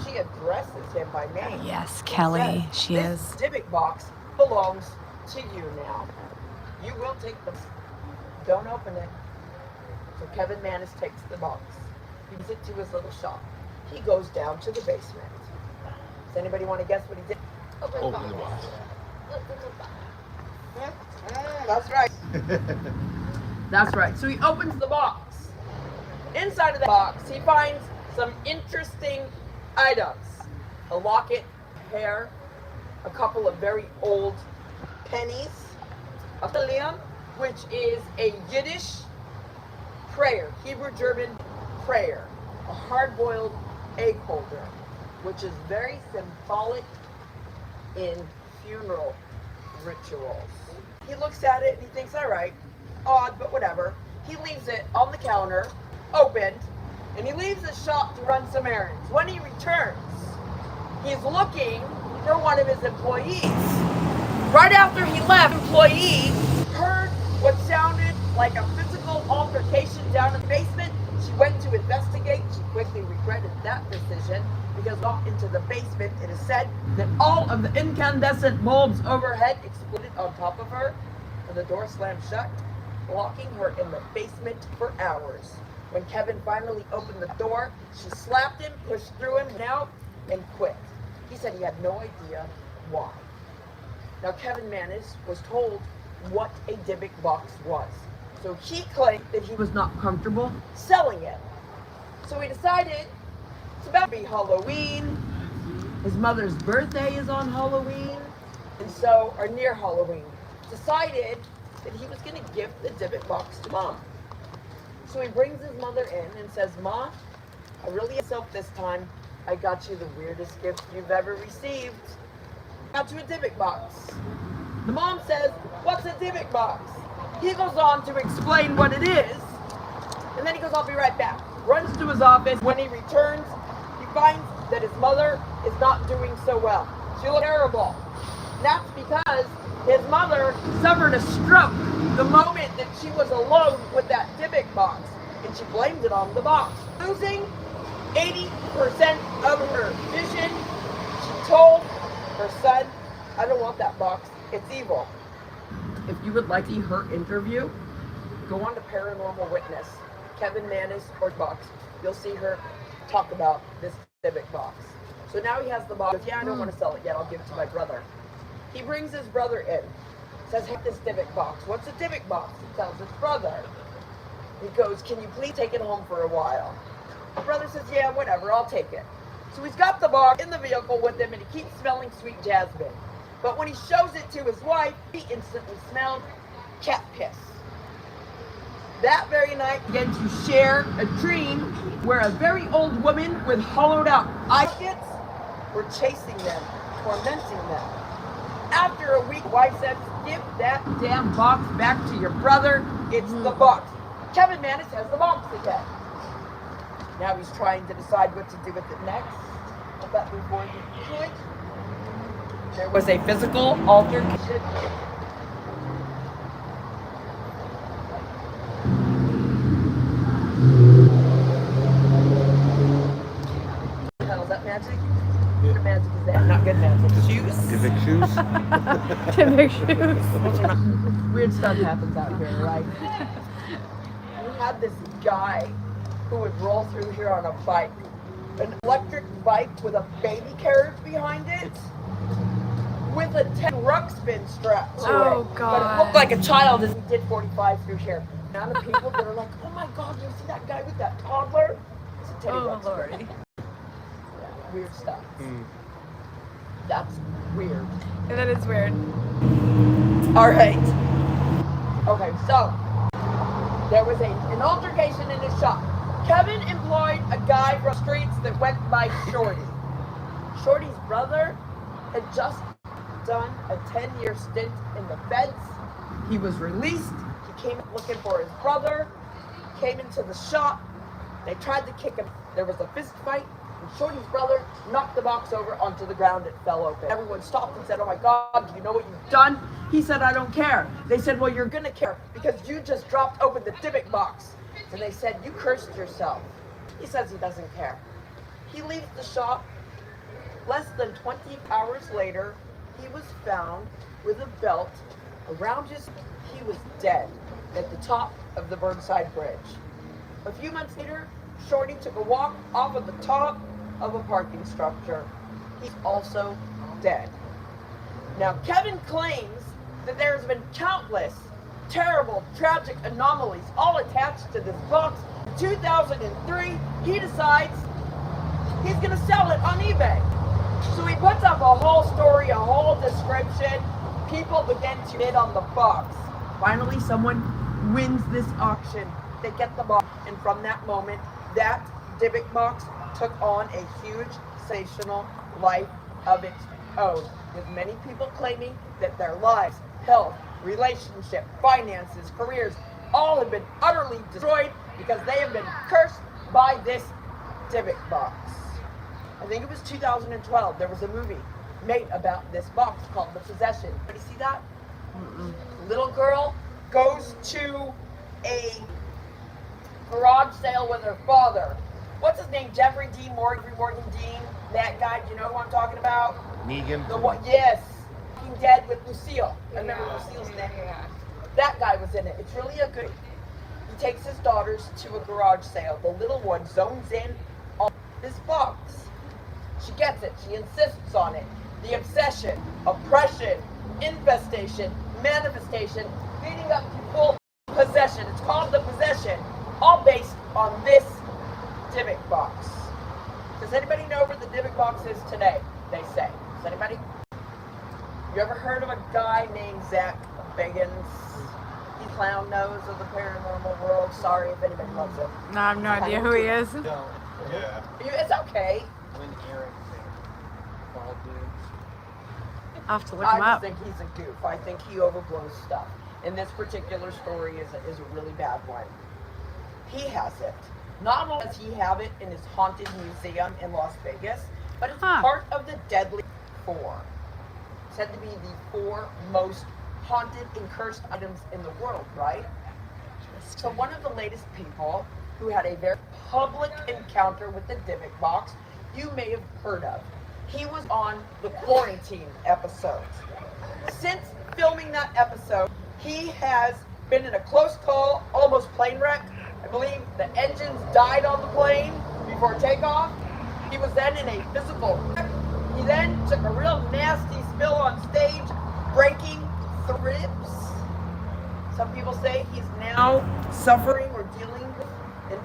She addresses him by name. Yes, Kelly, Says, she "This is. Dybbuk box belongs to you now. You will take them. Don't open it." So Kevin Mannis takes the box. He gives it to his little shop. He goes down to the basement. Does anybody want to guess what he did? Open the box. That's right. That's right. So he opens the box. Inside of the box, he finds some interesting items. A locket, hair, a couple of very old pennies, a tefillin, which is a Yiddish prayer, Hebrew-German prayer, a hard-boiled egg holder, which is very symbolic in funeral rituals. He looks at it and he thinks, all right, odd, but whatever. He leaves it on the counter, opened, and he leaves the shop to run some errands. When he returns, he's looking for one of his employees. Right after he left, employee heard what sounded like a physical altercation down in the basement. She went to investigate. She quickly regretted that decision because off into the basement, it is said that all of the incandescent bulbs overhead exploded on top of her, and the door slammed shut, locking her in the basement for hours. When Kevin finally opened the door, she slapped him, pushed through him, and out, and quit. He said he had no idea why. Now, Kevin Manis was told what a Dybbuk box was. So he claimed that he was not comfortable selling it. So he decided it's about to be Halloween. His mother's birthday is on Halloween. And so, or near Halloween, decided that he was going to gift the Dybbuk box to Mom. So he brings his mother in and says, Ma, I really myself this time. I got you the weirdest gift you've ever received. I got you a Dybbuk box. The mom says, what's a Dybbuk box? He goes on to explain what it is, and then he goes, I'll be right back. Runs to his office. When he returns, he finds that his mother is not doing so well. She looks terrible. That's because his mother suffered a stroke the moment that she was alone with that Dybbuk box, and she blamed it on the box. Losing 80% of her vision, she told her son, I don't want that box, it's evil. If you would like to see her interview, go on to Paranormal Witness, Kevin Manis or box. You'll see her talk about this Dybbuk box. So now he has the box. Yeah, I don't want to sell it yet. I'll give it to my brother. He brings his brother in. Says, hey, this Dybbuk box. What's a Dybbuk box? He tells his brother. He goes, can you please take it home for a while? The brother says, yeah, whatever, I'll take it. So he's got the box in the vehicle with him, and he keeps smelling sweet jasmine. But when he shows it to his wife, he instantly smelled cat piss. That very night, began to share a dream where a very old woman with hollowed out eye sockets were chasing them, tormenting them. After a week, wife said, give that damn box back to your brother. It's the box. Kevin Manis has the box again. Now he's trying to decide what to do with it next. But before he could, there was a physical altercation. Is that magic? What kind of magic is that? Not good magic. Shoes? Dybbuk shoes? Dybbuk shoes. Weird stuff happens out here, right? We had this guy who would roll through here on a bike. An electric bike with a baby carriage behind it with a 10 ruck spin strap to it. Oh, God. But it looked like a child as he did 45 through here. Now the people that are like, oh my God, you see that guy with that toddler? It's a Teddy ruck spin. Yeah, weird stuff. That's weird. That is weird. All right. Okay, so there was an altercation in his shop. Kevin employed a guy from the streets that went by Shorty. Shorty's brother had just done a 10-year stint in the feds. He was released. He came looking for his brother, came into the shop. They tried to kick him. There was a fist fight, and Shorty's brother knocked the box over onto the ground. It fell open. Everyone stopped and said, oh my God, do you know what you've done? He said, I don't care. They said, well, you're gonna care because you just dropped open the Dybbuk box. And they said, you cursed yourself. He says he doesn't care. He leaves the shop. Less than 20 hours later, he was found with a belt around his... He was dead at the top of the Burnside Bridge. A few months later, Shorty took a walk off of the top of a parking structure. He's also dead. Now, Kevin claims that there's been countless terrible, tragic anomalies all attached to this box. In 2003, he decides he's gonna sell it on eBay. So he puts up a whole story, a whole description. People begin to bid on the box. Finally, someone wins this auction. They get the box, and from that moment, that Dybbuk box took on a huge, sensational life of its own, with many people claiming that their lives, health, relationship, finances, careers, all have been utterly destroyed because they have been cursed by this Dybbuk box. I think it was 2012, there was a movie made about this box called The Possession. Anybody see that? Little girl goes to a garage sale with her father. What's his name? Jeffrey Morgan Dean. That guy, do you know who I'm talking about? Negan. The one, yes. Walking Dead with Lucille. I remember Lucille's name. That guy was in it. It's really a good. He takes his daughters to a garage sale. The little one zones in on this box. She gets it. She insists on it. The obsession, oppression, infestation, manifestation, leading up to full possession. It's called The Possession. All based on this Dybbuk box. Does anybody know where the Dybbuk box is today? They say. Does anybody? You ever heard of a guy named Zach Bagans? He clown nose of the paranormal world. Sorry if anybody loves him. No, I have no idea who he is. No. Yeah. It's okay. When Ericson. Bald dude. I'll have to look him I up. just think he's a goof. I think he overblows stuff. And this particular story is a really bad one. He has it. Not only does he have it in his haunted museum in Las Vegas, but it's part of the Deadly Four. Said to be the 4 most haunted and cursed items in the world, right? So one of the latest people who had a very public encounter with the Dybbuk box, you may have heard of. He was on the Quarantine episode. Since filming that episode, he has been in a close call, almost plane wreck. I believe the engines died on the plane before takeoff. He was then in a physical wreck. He then took a real nasty spill on stage, breaking 3 ribs. Some people say he's now suffering or dealing with an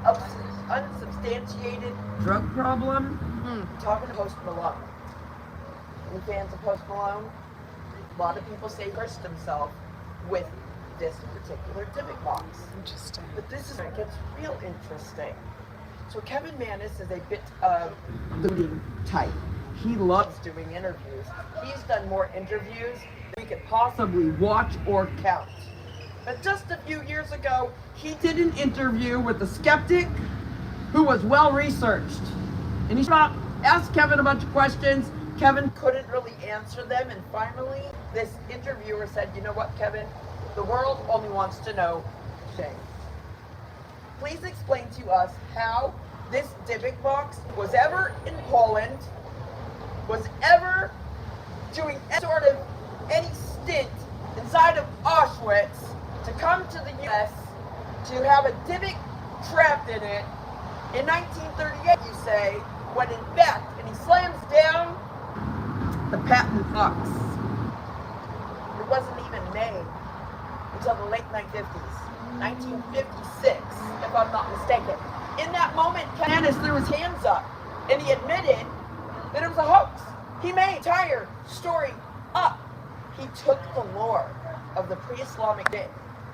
unsubstantiated drug problem. Talking to Post Malone. Any fans of Post Malone? A lot of people say he cursed himself with this particular Dybbuk box. Interesting. But this is where it gets real interesting. So Kevin Mannis is a bit of looting type. He loves doing interviews. He's done more interviews than we could possibly watch or count. But just a few years ago, he did an interview with a skeptic who was well researched. And he asked Kevin a bunch of questions. Kevin couldn't really answer them. And finally, this interviewer said, you know what, Kevin? The world only wants to know thing. Please explain to us how this Dybbuk box was ever in Poland, was ever doing any stint inside of Auschwitz, to come to the US, to have a Dybbuk trapped in it in 1938, you say, when in fact, and he slams down the patent box. It wasn't even made until the late 1950s, 1956, if I'm not mistaken. In that moment, Mannis threw his hands up, and he admitted that it was a hoax. He made the entire story up. He took the lore of the pre-Islamic day,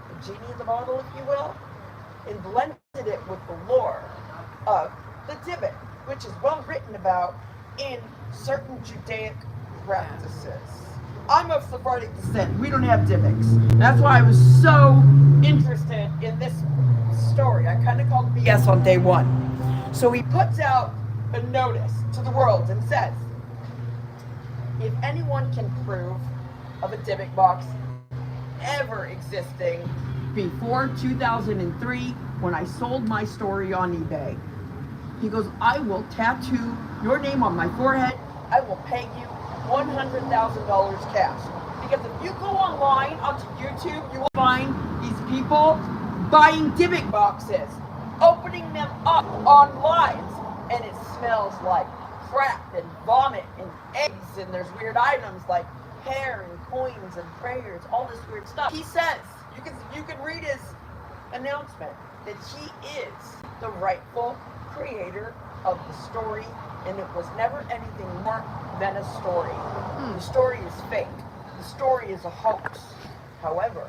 the genie in the bottle, if you will, and blended it with the lore of the Dybbuk, which is well written about in certain Judaic practices. I'm of Sephardic descent. We don't have Dybbuks. That's why I was so interested in this story. I kind of called BS on day one. So he puts out a notice to the world and says, if anyone can prove of a Dybbuk box ever existing before 2003, when I sold my story on eBay, he goes, I will tattoo your name on my forehead. I will pay you $100,000 cash. Because if you go online onto YouTube, you will find these people buying Dybbuk boxes, opening them up on lives, and it smells like crap and vomit and eggs, and there's weird items like hair and coins and prayers, all this weird stuff. He says You can read his announcement that he is the rightful creator of the story, and it was never anything more than a story. The story is fake. The story is a hoax. However,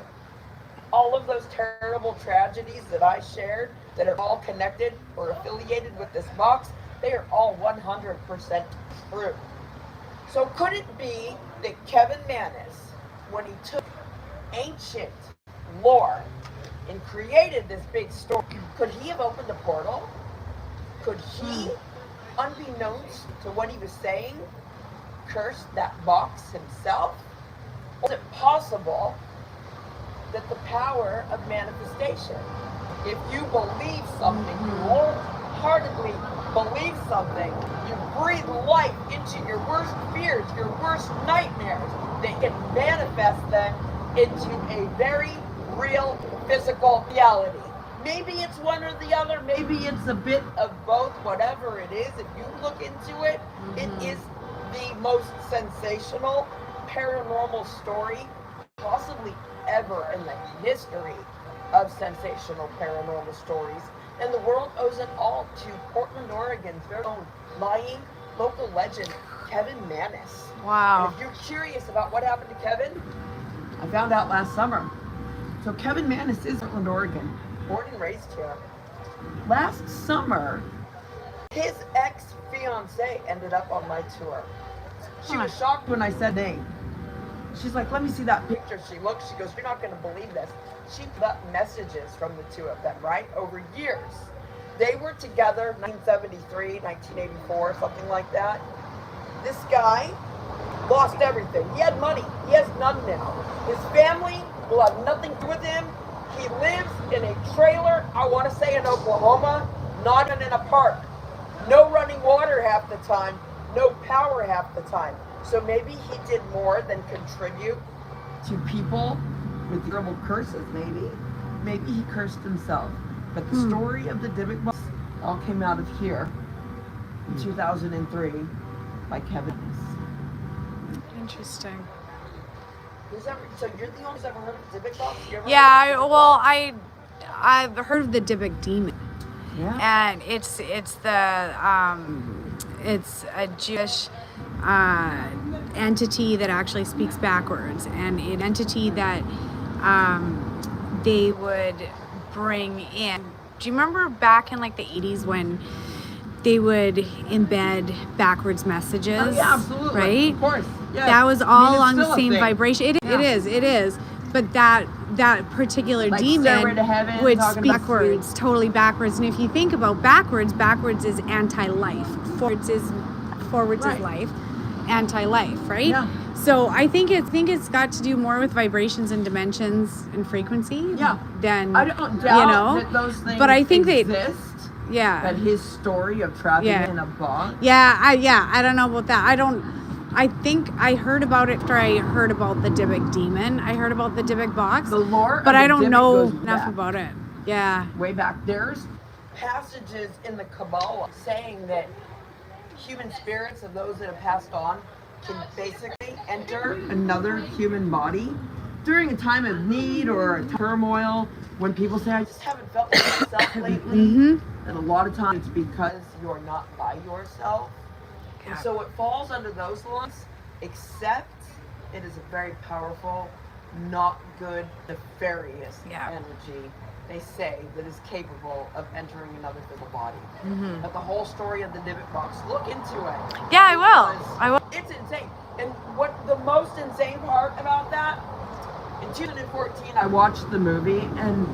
all of those terrible tragedies that I shared that are all connected or affiliated with this box, they are all 100% true. So could it be that Kevin Mannis, when he took ancient lore and created this big story, could he have opened a portal? Could he, unbeknownst to what he was saying, curse that box himself? Or is it possible that the power of manifestation, if you believe something, you wholeheartedly believe something, you breathe life into your worst fears, your worst nightmares, they can manifest them into a very real physical reality. Maybe it's one or the other, maybe it's a bit of both, whatever it is. If you look into it, it is the most sensational paranormal story possibly ever in the history of sensational paranormal stories. And the world owes it all to Portland, Oregon's very own lying local legend, Kevin Mannis. Wow. And if you're curious about what happened to Kevin, I found out last summer. So Kevin Mannis is Portland, Oregon, born and raised here. Last summer, his ex-fiance ended up on my tour. She was shocked when I said name. She's like, let me see that picture. She looks, she goes, you're not going to believe this. She put up messages from the two of them, right? Over years. They were together 1973, 1984, something like that. This guy lost everything. He had money. He has none now. His family will have nothing to do with him. He lives in a trailer, I want to say in Oklahoma, not even in a park. No running water half the time. No power half the time. So maybe he did more than contribute to people with terrible curses, maybe. Maybe he cursed himself. But the story of the Dybbuk box all came out of here in 2003 by Kevin Mannis. Interesting. So you're the only who's ever heard of the Dybbuk box? Yeah, I've heard of the Dybbuk demon. Yeah. And it's a Jewish entity that actually speaks backwards, and an entity that they would bring in. Do you remember back in like the 80s when they would embed backwards messages? Oh, yeah, absolutely. Right? Of course. Yeah. That was all it's on the still a same thing. vibration. It is. But that particular Like demon Stairway to Heaven, would talking speak about backwards, totally backwards. And if you think about backwards is anti-life. Forwards is Right. life, anti-life, right? Yeah. So I think it's got to do more with vibrations and dimensions and frequency. Yeah. Than I don't doubt that those things but I think exist. Yeah. That his story of trafficking Yeah. in a box. I don't know about that. I think I heard about it after I heard about the Dybbuk demon. I heard about the Dybbuk box. The lore but of I the don't Dybbuk know goes enough back. about it. Yeah. Way back. There's passages in the Kabbalah saying that human spirits of those that have passed on can basically enter another human body during a time of need or a turmoil. When people say, I just haven't felt like myself lately, and a lot of times it's because you're not by yourself. And so it falls under those laws, except it is a very powerful, not good, nefarious energy, they say, that is capable of entering another physical body. But the whole story of the Dybbuk box, look into it. Yeah, I will. It's insane. And what the most insane part about that, in 2014, I watched the movie, and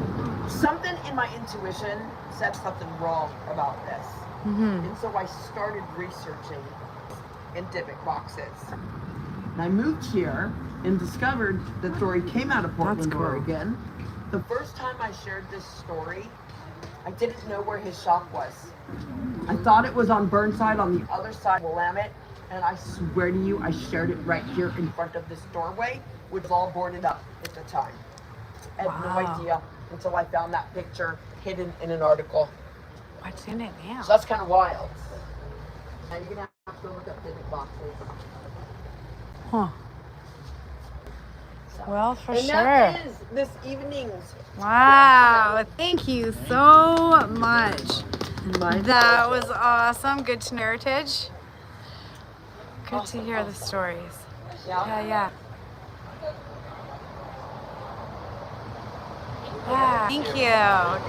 something in my intuition said something wrong about this. And so I started researching in Dybbuk boxes. And I moved here and discovered the story came out of Portland, cool. Oregon. The first time I shared this story, I didn't know where his shop was. I thought it was on Burnside on the other side of Willamette, and I swear to you, I shared it right here in front of this doorway, which was all boarded up at the time. I had no idea until I found that picture hidden in an article. What's in it now? So that's kind of wild. Now you're gonna have to look up Dybbuk boxes. Huh. So Well, for And sure. that is this evening's. Wow, thank you so much. My That was awesome. Good to heritage. Good to hear the stories. Yeah. Yeah. Yeah. Thank you.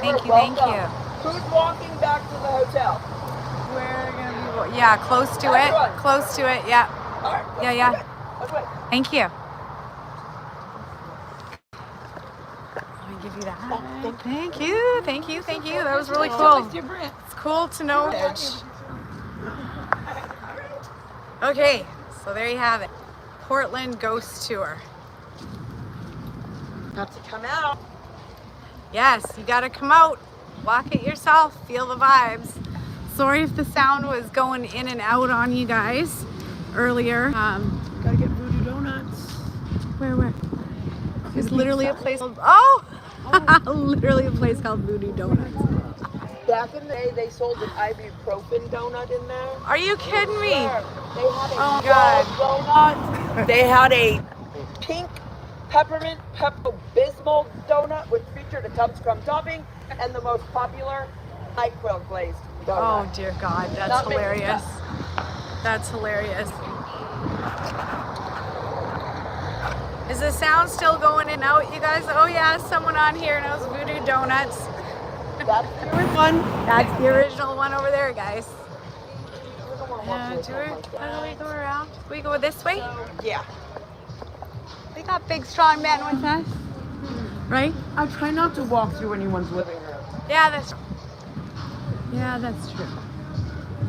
Thank you. Thank you. Who's walking back to the hotel? We're gonna be, yeah, close to it. Everyone. Close to it. Yeah. All right. Yeah. Let's wait. Thank you. Let me give you that. Thank you. Thank you. Thank you. That was really cool. It's cool to know. Okay, so there you have it. Portland Ghost Tour. Have to come out. Yes, you gotta come out, walk it yourself, feel the vibes. Sorry if the sound was going in and out on you guys earlier. Gotta get Voodoo Donuts. Where? There's literally a place called, oh! Literally a place called Voodoo Donuts. Back in the day, they sold an ibuprofen donut in there. Are you kidding me? They had a Oh, God. donut. They had a pink peppermint Pepto-Bismol donut, which featured a Tubbs crumb topping, and the most popular NyQuil glazed donut. Oh dear God, that's Not making hilarious. That's hilarious. Is the sound still going in and out, you guys? Oh yeah, someone on here knows Voodoo Donuts. That's the original one. That's the original one over there, guys. How How do we go around? We go this way? Yeah. We got big strong men with us, right? I try not to walk through anyone's living room. Yeah, that's true.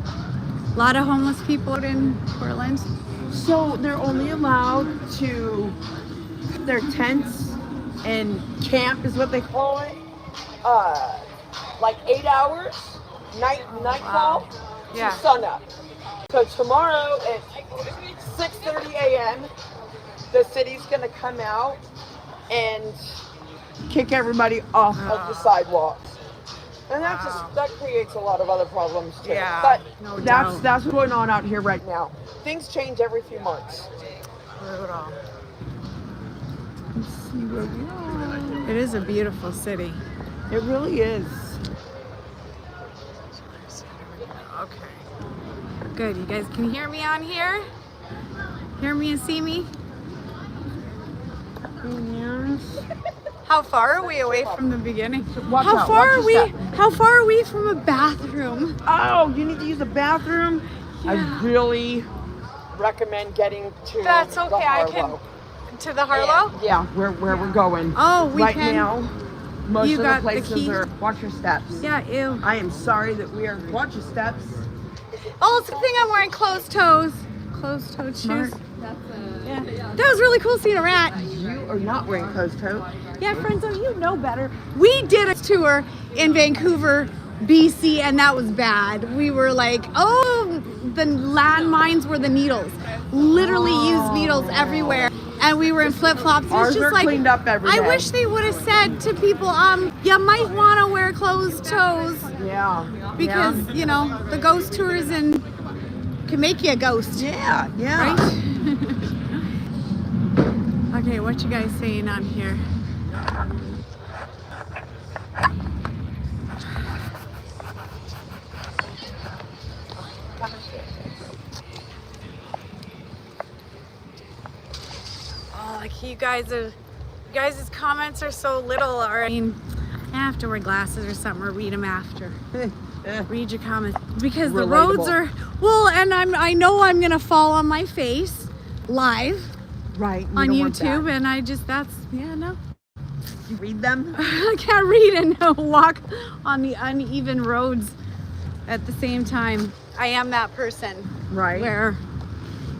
A lot of homeless people out in Portland. So they're only allowed to their tents and camp is what they call it. Like 8 hours, nightfall Yeah. to sunup. So tomorrow at 6:30 a.m., the city's gonna come out and kick everybody off of the sidewalks. And that creates a lot of other problems too. Yeah, But no that's doubt. what's going on out here right now. Things change every few months. Brutal. Let's see where we are. It is a beautiful city. It really is. Okay. Good. You guys can hear me on here? Hear me and see me? How far are we away from the beginning? Watch How out, far watch are we? your step. How far are we from a bathroom? Oh, you need to use the bathroom? Yeah. I really recommend getting to That's the okay. I Harlow. can to the Harlow. Yeah, where we're going. Oh, we right can. now, most You of got the the places key? are watch your steps. Yeah. Ew. I am sorry that we are watch your steps. Oh, it's a good thing I'm wearing closed-toed shoes. Smart. Yeah. That was really cool seeing a rat. You are not wearing closed toe. Yeah, friends, don't you know better? We did a tour in Vancouver, BC, and that was bad. We were like, oh, the landmines were the needles. Literally used needles everywhere. And we were in flip-flops. It was Ours just are like, cleaned up every I day. wish they would have said to people, you might want to wear closed toes Yeah. because, you know, the ghost tourism can make you a ghost. Yeah. Right? Okay, what you guys saying on here? Oh, like you guys' comments are so little. Or I mean, I have to wear glasses or something or read them after. Read your comments because the roads are and I know I'm gonna fall on my face live Right. on YouTube, and no. You read them? I can't read and walk on the uneven roads at the same time. I am that person Right. where,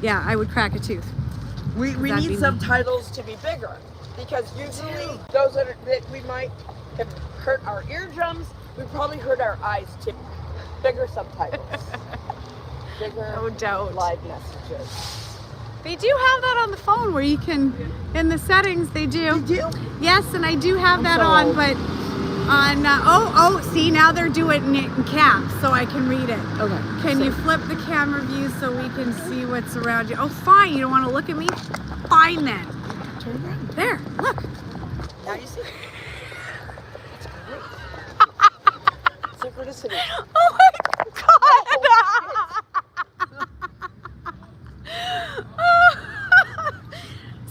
yeah, I would crack a tooth. We That'd be need me. subtitles to be bigger because usually those that we might have hurt our eardrums, we probably hurt our eyes too. Bigger subtitles. Bigger No doubt. live messages. They do have that on the phone where you can, in the settings, they do. You do? Yes, and I do have that so on, old. but on, see, now they're doing it in caps so I can read it. Okay. Can you flip the camera view so we can see what's around you? Oh, fine, you don't want to look at me? Fine then. Turn around. There, look. Now you see. That's great. Synchronicity. Oh my God.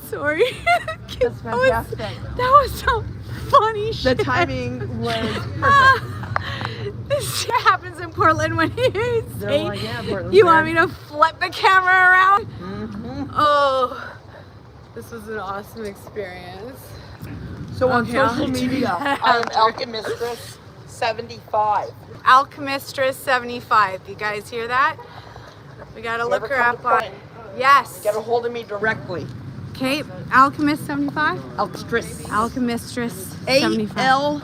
Sorry. That's fantastic. That was some funny The shit. timing was perfect. This shit happens in Portland when you They're say, like, yeah, Portland's you there. want me to flip the camera around? Mm-hmm. Oh, this was an awesome experience. So on Okay, I'll social do media, that I am after. Alchemistress 75. Alchemistress 75. You guys hear that? We gotta look Whoever her comes up to on. find, Yes. get a hold of me directly. Okay, Alchemist 75. Alchemistress. Alchemistress 75.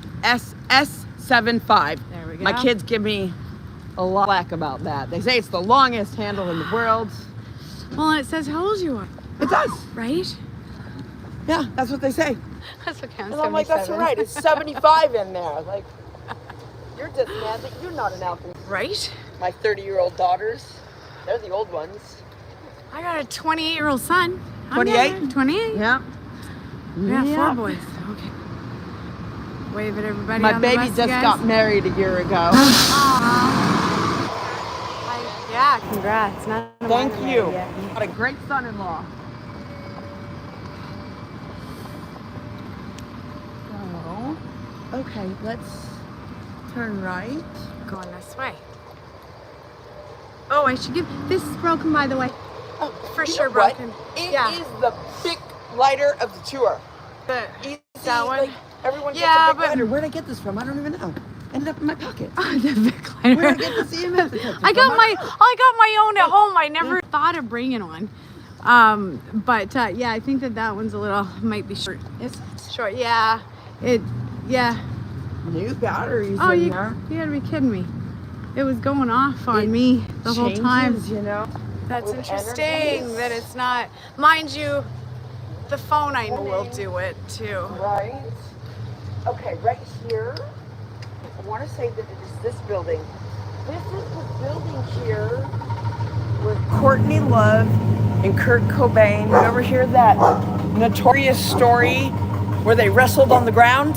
ALCHEMISTRESS 75. There we go. My kids give me a lot of flack about that. They say it's the longest handle in the world. Well, it says how old you are, It does. right? Yeah, that's what they say. That's okay. And I'm like, that's right. It's 75 in there. Like, you're just mad that you're not an alchemist. Right? My 30-year-old daughters, they're the old ones. I got a 28-year-old son. 28? 28? Yeah. Yeah, Yeah. 4 boys. Okay. Wave at everybody My on the baby bus, just guys. got married a year ago. Yeah, congrats. None of mine Thank are you. married yet. Got a great son-in-law. So, okay, let's turn right. Going this way. Oh, I should give. This is broken, by the way. Oh, For you sure know what? broken. It Yeah. is the big lighter of the tour. The, Easy, that one? like, everyone gets Yeah, a big but- lighter. Where'd I get this from? I don't even know. Ended up in my pocket. Oh, the Vic lighter. Where'd I get this EMF detector I got from? my own at home. I never thought of bringing one. But yeah, I think that one's a little might be short. It's Short. Yeah. Yeah. new batteries Oh, in you there. gotta be kidding me. It was going off on It me the whole time. Changes, you know. That's with interesting energies. that it's not. Mind you, the phone I know will do it too. Right. Okay, right here. I want to say that it is this building. This is the building here where Courtney Love and Kurt Cobain. You ever hear that notorious story where they wrestled on the ground?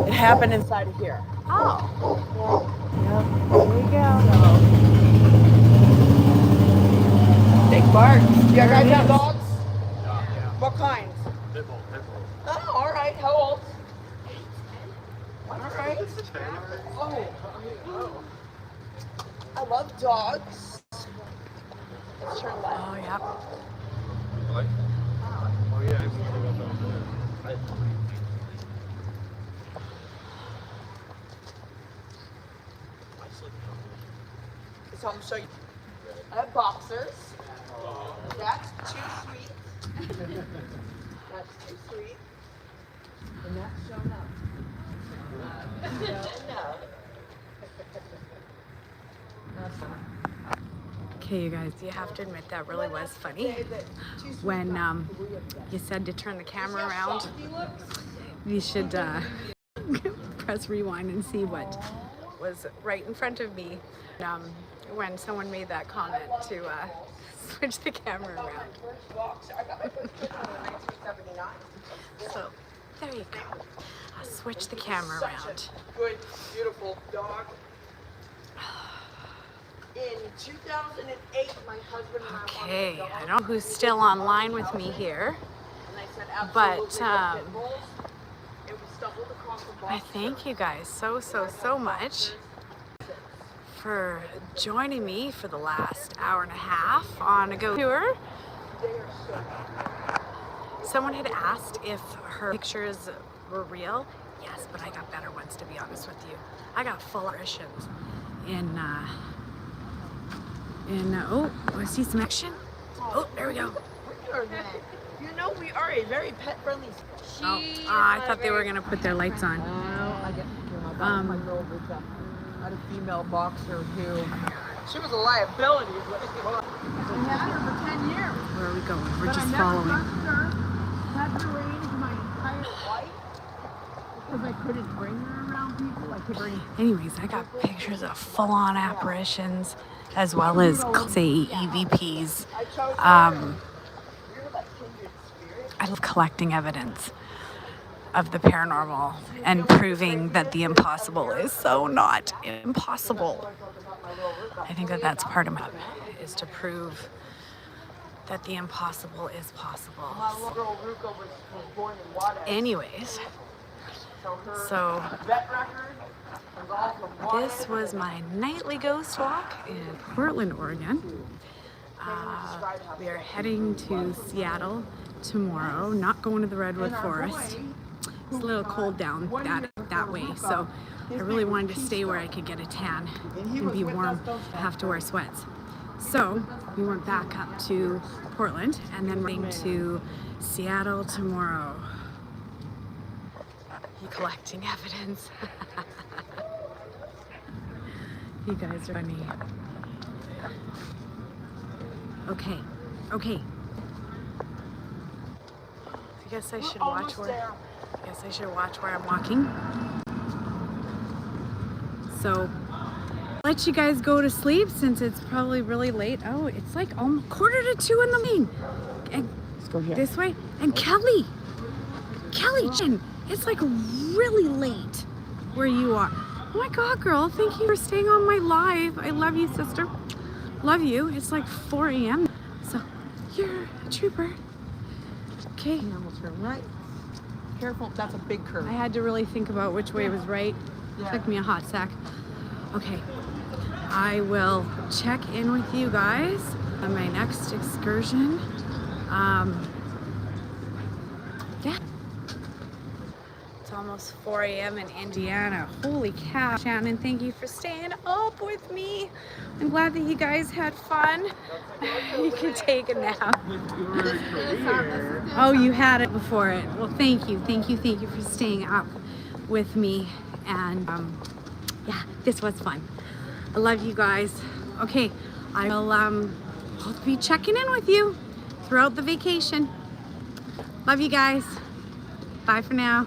It happened inside of here. Oh, Yeah. there you go. Big barks. You There guys it have is. dogs? What kinds? Pitbull. Oh, all right. How old? All right. Oh. I love dogs. Let's turn left. Oh, yeah. Oh, yeah. So I'm gonna show you. I have boxers. That's too sweet. That's too sweet. And that's shown up. No. Okay, you guys, you have to admit that really was funny. When you said to turn the camera around, you should press rewind and see what was right in front of me when someone made that comment to switch the camera around. First boxer. I got my first picture in 1979. So there you go. I'll switch the camera Such around. a good, beautiful dog. In 2008, my husband and I Okay, wanted a dog. I don't know who's still online with me here, And I said, but, absolutely, we're pit bulls. And we stumbled across a I box. thank you guys so much for joining me for the last hour and a half on a go tour. They are so Someone had asked if her pictures were real. Yes, but I got better ones, to be honest with you. I got full apparitions oh, I see some action. Oh, there we go. You know, we are a very pet-friendly. Oh, I thought they were gonna put their lights on. I get my girl with I had a female boxer who she was a liability. I had her for 10 years. Where are we going? We're But just I never following. trusted her. Had to arrange my entire life because I couldn't bring her around people. I could bring. Anyways, I got pictures of full-on apparitions as well as, say, EVPs. I love collecting evidence of the paranormal and proving that the impossible is so not impossible. I think that that's part of my job, is to prove that the impossible is possible. Anyways, so this was my nightly ghost walk in Portland, Oregon. We are heading to Seattle tomorrow, not going to the Redwood Forest. It's a little cold down that way, so I really wanted to stay where I could get a tan and be warm, have to wear sweats. So we went back up to Portland and then we're going to Seattle tomorrow. Collecting evidence. You guys are funny. Okay. I guess I should watch where I'm walking. So let you guys go to sleep since it's probably really late. Oh, it's like almost 1:45 in the morning. And let's go here. This way. And Kelly, it's like really late where you are. Oh my God, girl, thank you for staying on my live. I love you, sister. Love you. It's like 4 a.m. So you're a trooper. Okay. You almost turn right. Careful, that's a big curve. I had to really think about which way was right. Yeah. Took me a hot sec. Okay. I will check in with you guys on my next excursion. Yeah. It's almost 4 a.m. in Indiana. Holy cow. Shannon, thank you for staying up with me. I'm glad that you guys had fun. You can take a nap. Oh, you had it before it. Well, thank you for staying up with me. And yeah, this was fun. I love you guys. Okay, I will I'll be checking in with you throughout the vacation. Love you guys. Bye for now.